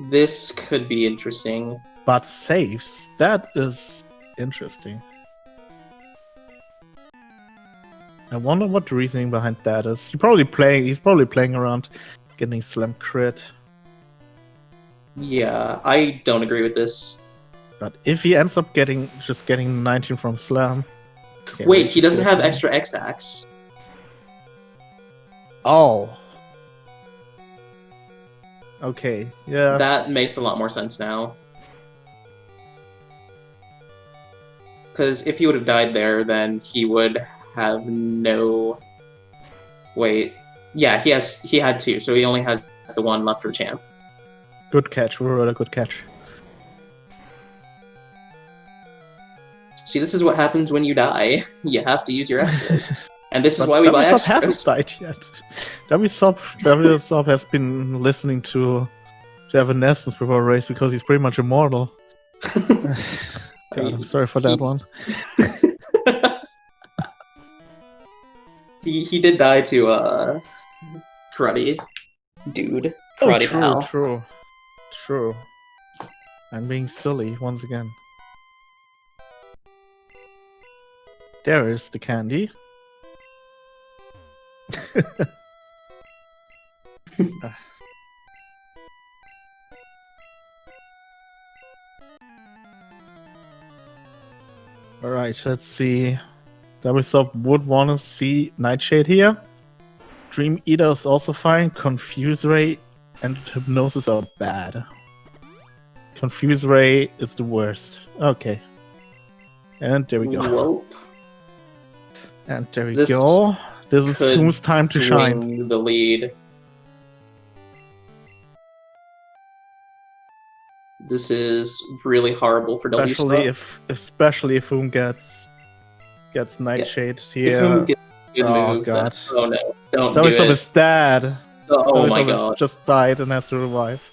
This could be interesting. But saves. That is interesting. I wonder what the reasoning behind that is. He's probably playing around getting slam crit. Yeah, I don't agree with this. But if he ends up getting 19 from slam. Wait, he doesn't have extra X-Axe. Oh. Okay, yeah. That makes a lot more sense now. Because if he would have died there, then he would have no... Wait. Yeah, he had 2, so he only has the 1 left for champ. Good catch, really good catch. See, this is what happens when you die. You have to use your extras. And this is why we buy extras. wsop hasn't died yet. wsop has been listening to Evanescence before a race because he's pretty much immortal. God, I'm sorry for that one. He did die to karate dude. Karate pal. True. I'm being silly once again. There is the candy. Alright, let's see. wsop would want to see Nightshade here. Dream Eater is also fine. Confuse Ray and Hypnosis are bad. Confuse Ray is the worst. Okay. And there we go. Whoa. And there we go. This is Who's time to shine. The lead. This is really horrible for wsop. Especially if Whom gets Nightshade here. If Whom gets good oh move, god. Oh no. Don't do wsop it. is dead. Oh my god. Just died and has to revive.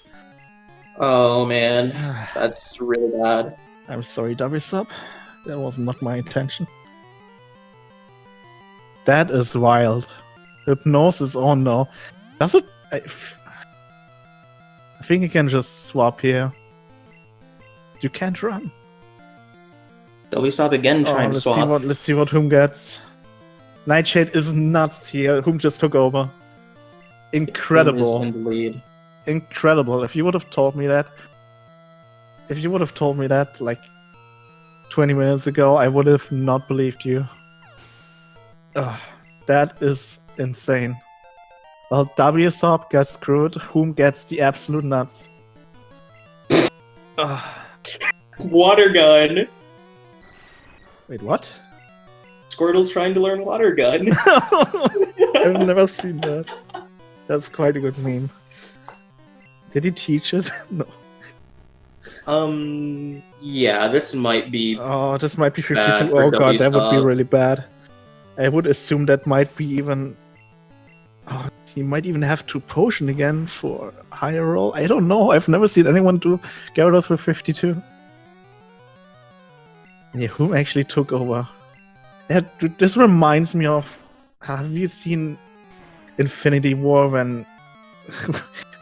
Oh man. That's really bad. I'm sorry, wsop. That was not my intention. That is wild. Hypnosis, oh no. Does it... I think you can just swap here. You can't run. wsop again trying to swap. Let's see what Whom gets. Nightshade is nuts here. Whom just took over. Incredible. Whom is in the lead. Incredible. If you would have told me that like 20 minutes ago, I would have not believed you. That is insane. Well, wsop gets screwed. Whom gets the absolute nuts? Water gun. Wait, what? Squirtle's trying to learn water gun. I've never seen that. That's quite a good meme. Did he teach it? No. Yeah, this might be... Oh, this might be 52. Oh god, that would be really bad. I would assume that might be even... Oh, he might even have to potion again for higher roll. I don't know. I've never seen anyone do Gyarados with 52. Yeah, Whom actually took over? This reminds me of... Have you seen Infinity War when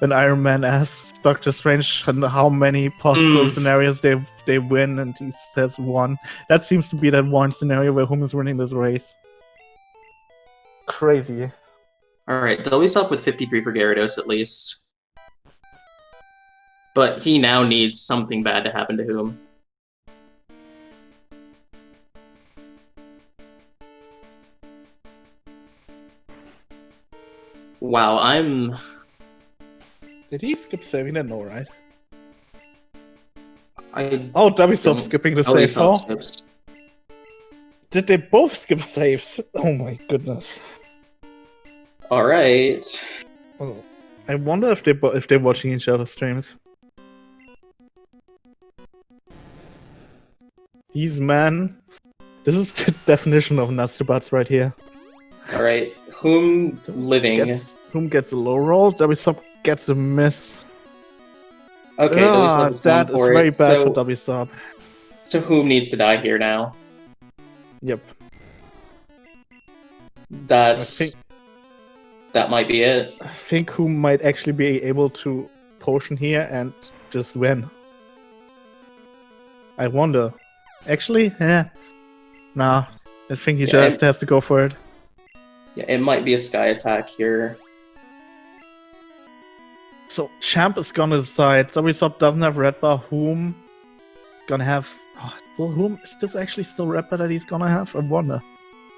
Iron Man asks Doctor Strange how many possible scenarios they win and he says 1? That seems to be that one scenario where Whom is winning this race. Crazy. Alright, wsop with 53 for Gyarados at least. But he now needs something bad to happen to Whom. Wow, I'm... Did he skip saving that? No, right? Oh, wsop skipping the save. Did they both skip saves? Oh my goodness. Alright. Oh, I wonder if they're watching each other's streams. These men... This is the definition of nuts to butts right here. Alright, Whom living? Whom gets a low roll? wsop gets a miss. Okay, wsop is that is very bad for wsop. So Whom needs to die here now? Yep. That might be it. I think Whom might actually be able to potion here and just win. I wonder. Actually, nah. I think he just has to go for it. Yeah, it might be a sky attack here. So Champ is gonna decide. wsop doesn't have red bar. Whom is gonna have? Whom is this actually still red bar that he's gonna have? I wonder.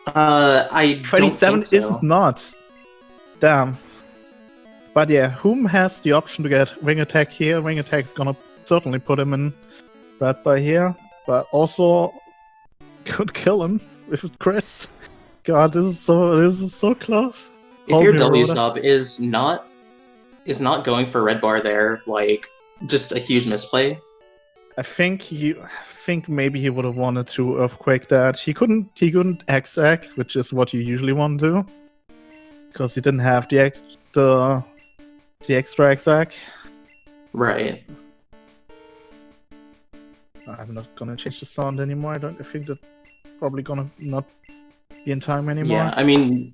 I 27 don't think so. is not. Damn. But yeah, whom has the option to get wing attack here? Wing attack's gonna certainly put him in red bar here, but also could kill him if it crits. God, this is so close. If your wsop is not going for red bar there, like just a huge misplay. I think maybe he would have wanted to earthquake that. He couldn't X-Ack, which is what you usually want to do, because he didn't have the extra X-Ack. Right. I'm not gonna change the sound anymore. I think that's probably gonna not be in time anymore. Yeah, I mean,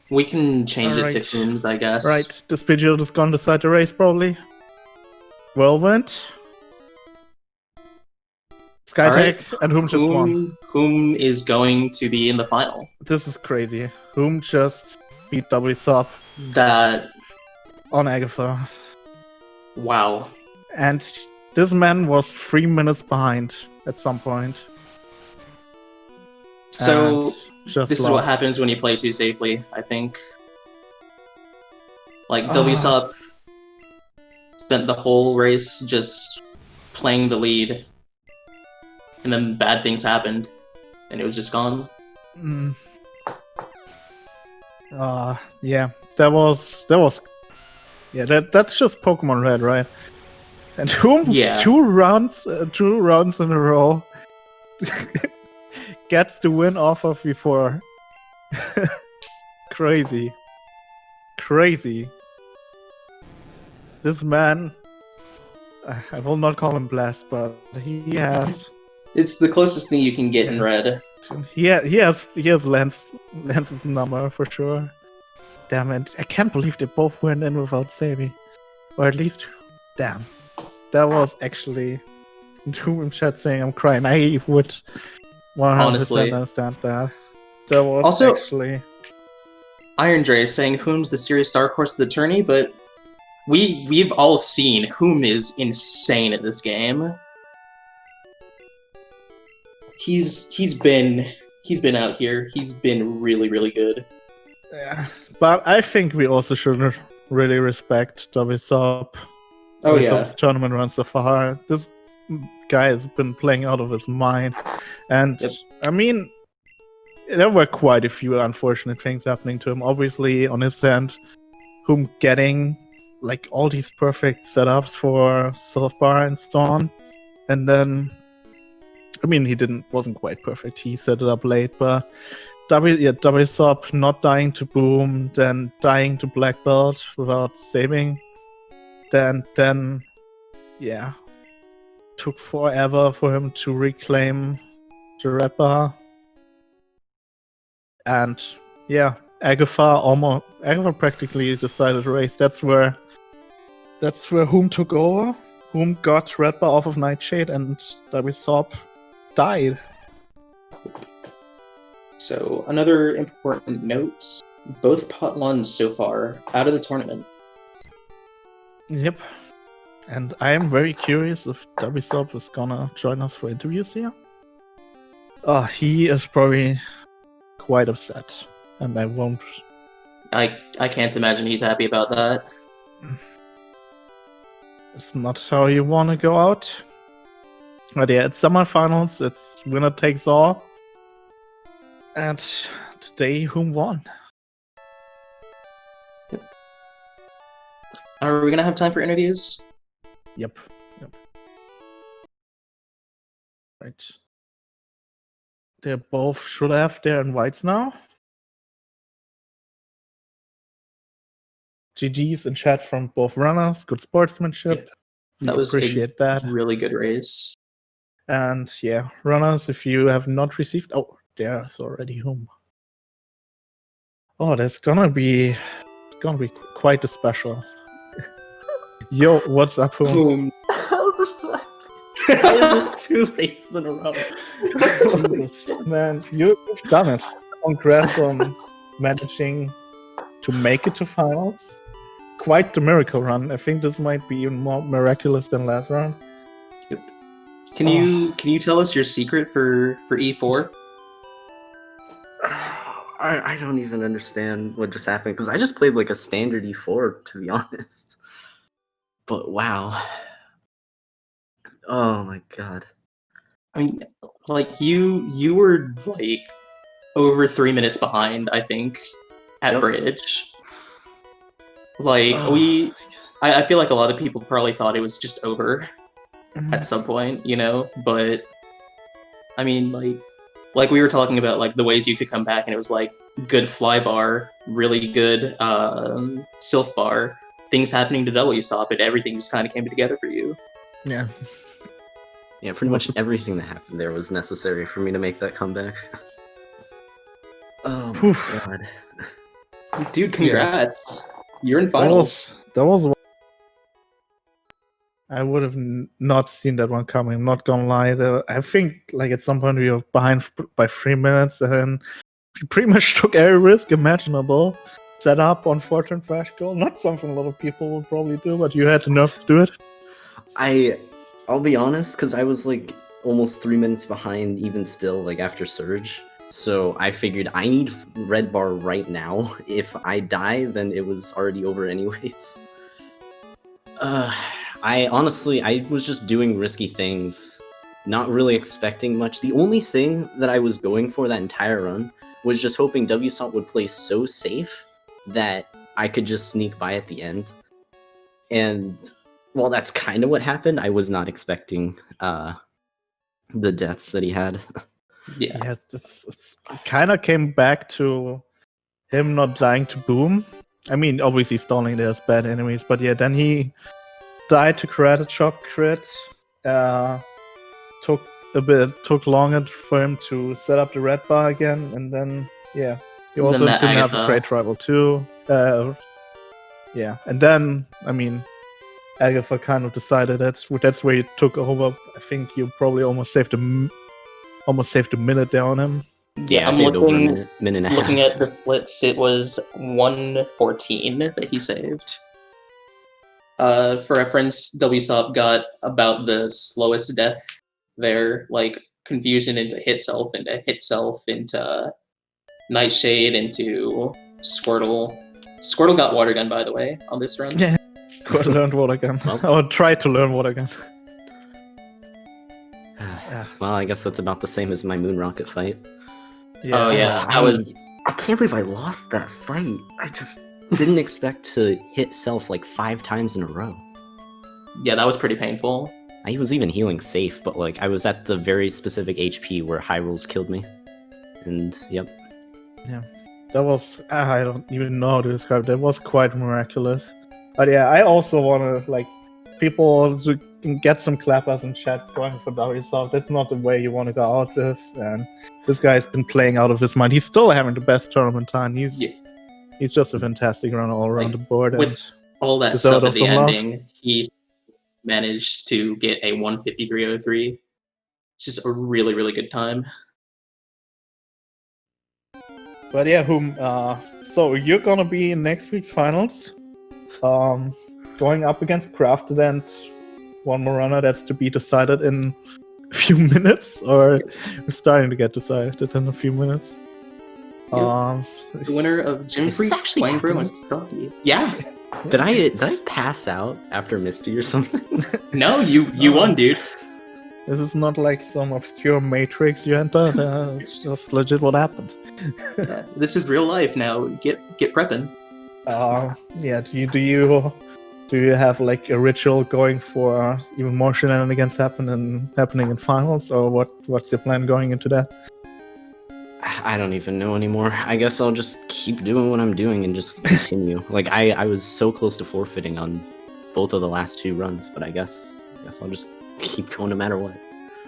we can change it to Alright. Coombs, I guess. Right, this Pidgeot is gonna decide the race probably. Whirlwind. Skytech, and Whom just won. Whom is going to be in the final? This is crazy. Whom just beat wsop That. on Agatha. Wow. And this man was 3 minutes behind at some point. So, just this is what happens when you play too safely, I think. Like, wsop spent the whole race just playing the lead. And then bad things happened. And it was just gone. Yeah. That was yeah, that's just Pokemon Red, right? And Whom two rounds in a row gets the win off of before. Crazy. This man, I will not call him blessed, but he has. It's the closest thing you can get in red. He has Lance's number for sure. Damn it! I can't believe they both went in without saving, or at least, damn. That was actually, in chat saying I'm crying. I would 100% understand that. That was also, actually Iron Dre is saying Whom's the serious dark horse of the tourney, but we've all seen Whom is insane at this game. He's been out here. He's been really, really good. Yeah, but I think we also should really respect wsop. Oh wsop's tournament run so far. This guy has been playing out of his mind, and I mean, there were quite a few unfortunate things happening to him. Obviously, on his end, Whom getting like all these perfect setups for Self-Bar and Storm, and then, I mean, wasn't quite perfect. He set it up late, but wsop not dying to Boom, then dying to Black Belt without saving. Then, yeah, took forever for him to reclaim the red bar. And yeah, Agatha practically decided the race. That's where Whom took over. Whom got red bar off of Nightshade, and wsop died. So, another important note, both pot ones so far out of the tournament. Yep. And I am very curious if wsop is gonna join us for interviews here. He is probably quite upset, and I won't. I can't imagine he's happy about that. It's not how you want to go out. But yeah, it's semifinals. It's winner takes all. And today, Whom won? Are we gonna have time for interviews? Yep. Right. They both should have their invites now. GG's in chat from both runners. Good sportsmanship. Yep. That was appreciate that. Really good race. And yeah, runners, if you have not received, there's already Whom. That's gonna be quite a special. Yo, what's up, Boom? Boom. How the fuck? Why is this 2 races in a row? Man, you've done it. Congrats on managing to make it to finals. Quite the miracle run. I think this might be even more miraculous than last round. Yep. Can you tell us your secret for E4? I don't even understand what just happened because I just played like a standard E4 to be honest. But wow. Oh my god. I mean, like you were like over 3 minutes behind, I think, at bridge. Like I feel like a lot of people probably thought it was just over at some point, you know. But I mean, like we were talking about, like the ways you could come back, and it was like good fly bar, really good sylph bar, things happening to wsop, and everything just kind of came together for you. Yeah. Yeah, pretty much everything that happened there was necessary for me to make that comeback. Oh my god. Dude, congrats. You're in finals. That was I would have not seen that one coming. I'm not gonna lie. I think like at some point we were behind by 3 minutes, and then we pretty much took every risk imaginable. Set up on fortune flash goal. Not something a lot of people would probably do, but you had the nerve to do it. I'll be honest, because I was like almost 3 minutes behind even still, like after Surge. So I figured I need red bar right now. If I die, then it was already over anyways. I was just doing risky things, not really expecting much. The only thing that I was going for that entire run was just hoping wsop would play so safe that I could just sneak by at the end. And while that's kind of what happened, I was not expecting the deaths that he had. Yeah, it's kind of came back to him not dying to Boom. I mean, obviously stalling there's bad enemies, but yeah, then he died to karate chop crit. Took longer for him to set up the red bar again, and then yeah, he also didn't have a great rival too. Yeah, and then I mean, Agatha kind of decided that's where he took over. I think you probably almost saved a minute there on him. Yeah, I'm saved over a minute and a half. Looking at the splits, it was 1:14 that he saved. For reference, wsop got about the slowest death there, like confusion into hit self into Nightshade into Squirtle. Squirtle got water gun, by the way, on this run. Yeah, learned water gun. Or tried to learn water gun. Well, I guess that's about the same as my moon rocket fight. Yeah. Oh yeah, I can't believe I lost that fight. I just didn't expect to hit self like 5 times in a row. Yeah, that was pretty painful. I was even healing safe, but like I was at the very specific HP where high rolls killed me. And yep. Yeah. That was, I don't even know how to describe it. That was quite miraculous. But yeah, I also want to, like, people to get some clappers in chat going for wsop. That's not the way you want to go out with. And this guy's been playing out of his mind. He's still having the best tournament time. He's just a fantastic runner all around the board. With all that stuff at the ending, he managed to get a 1:53.03. It's just a really, really good time. But yeah, so you're gonna be in next week's finals, going up against Crafted and one more runner that's to be decided in a few minutes, or we're starting to get decided in a few minutes. The winner of Gym Freak, Playing Brew, and Stocky. Yeah. Did I pass out after Misty or something? No, you won, dude. This is not like some obscure Matrix you entered. It's just legit what happened. Yeah, this is real life now. Get prepping. Yeah. Do you have like a ritual going for even more shenanigans happening in finals, or what's your plan going into that? I don't even know anymore. I guess I'll just keep doing what I'm doing and just continue. Like I was so close to forfeiting on both of the last 2 runs, but I guess I'll just keep going no matter what.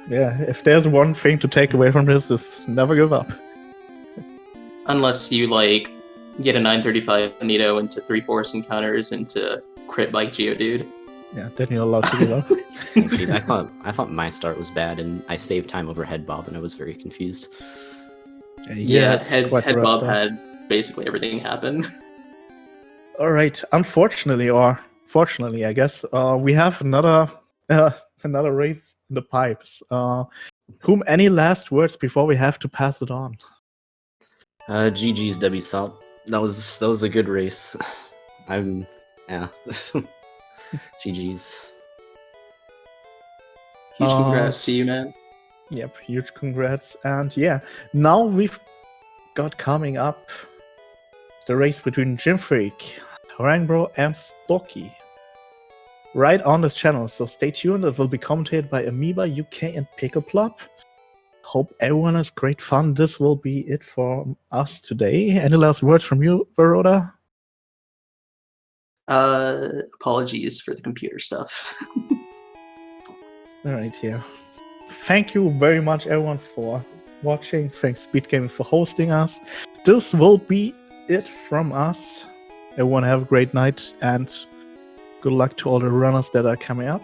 Yeah, if there's one thing to take away from this, is never give up. Unless you like get a 935 Nito into 3 force encounters into crit like Geodude. Yeah, then you're allowed to give up. Jeez, I thought my start was bad, and I saved time over Headbob, and I was very confused. Yeah, it's quite the rest Headbob of- had basically everything happen. All right. Unfortunately, or fortunately, I guess, we have another race in the pipes. Whom any last words before we have to pass it on? GG's wsop. That was a good race. Yeah. GG's. Huge congrats to you, man. Yep, huge congrats. And yeah, now we've got coming up the race between Jim Freak, Rangbro, and Stocky. Right on this channel, so stay tuned. It will be commentated by Amoeba, UK, and Pickleplop. Hope everyone has great fun. This will be it for us today. Any last words from you, Baroda? Apologies for the computer stuff. All right, yeah. Thank you very much, everyone, for watching. Thanks, Speed Gaming, for hosting us. This will be it from us. Everyone have a great night, and good luck to all the runners that are coming up.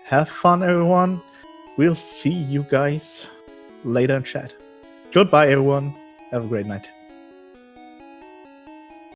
Have fun, everyone. We'll see you guys later in chat. Goodbye, everyone. Have a great night.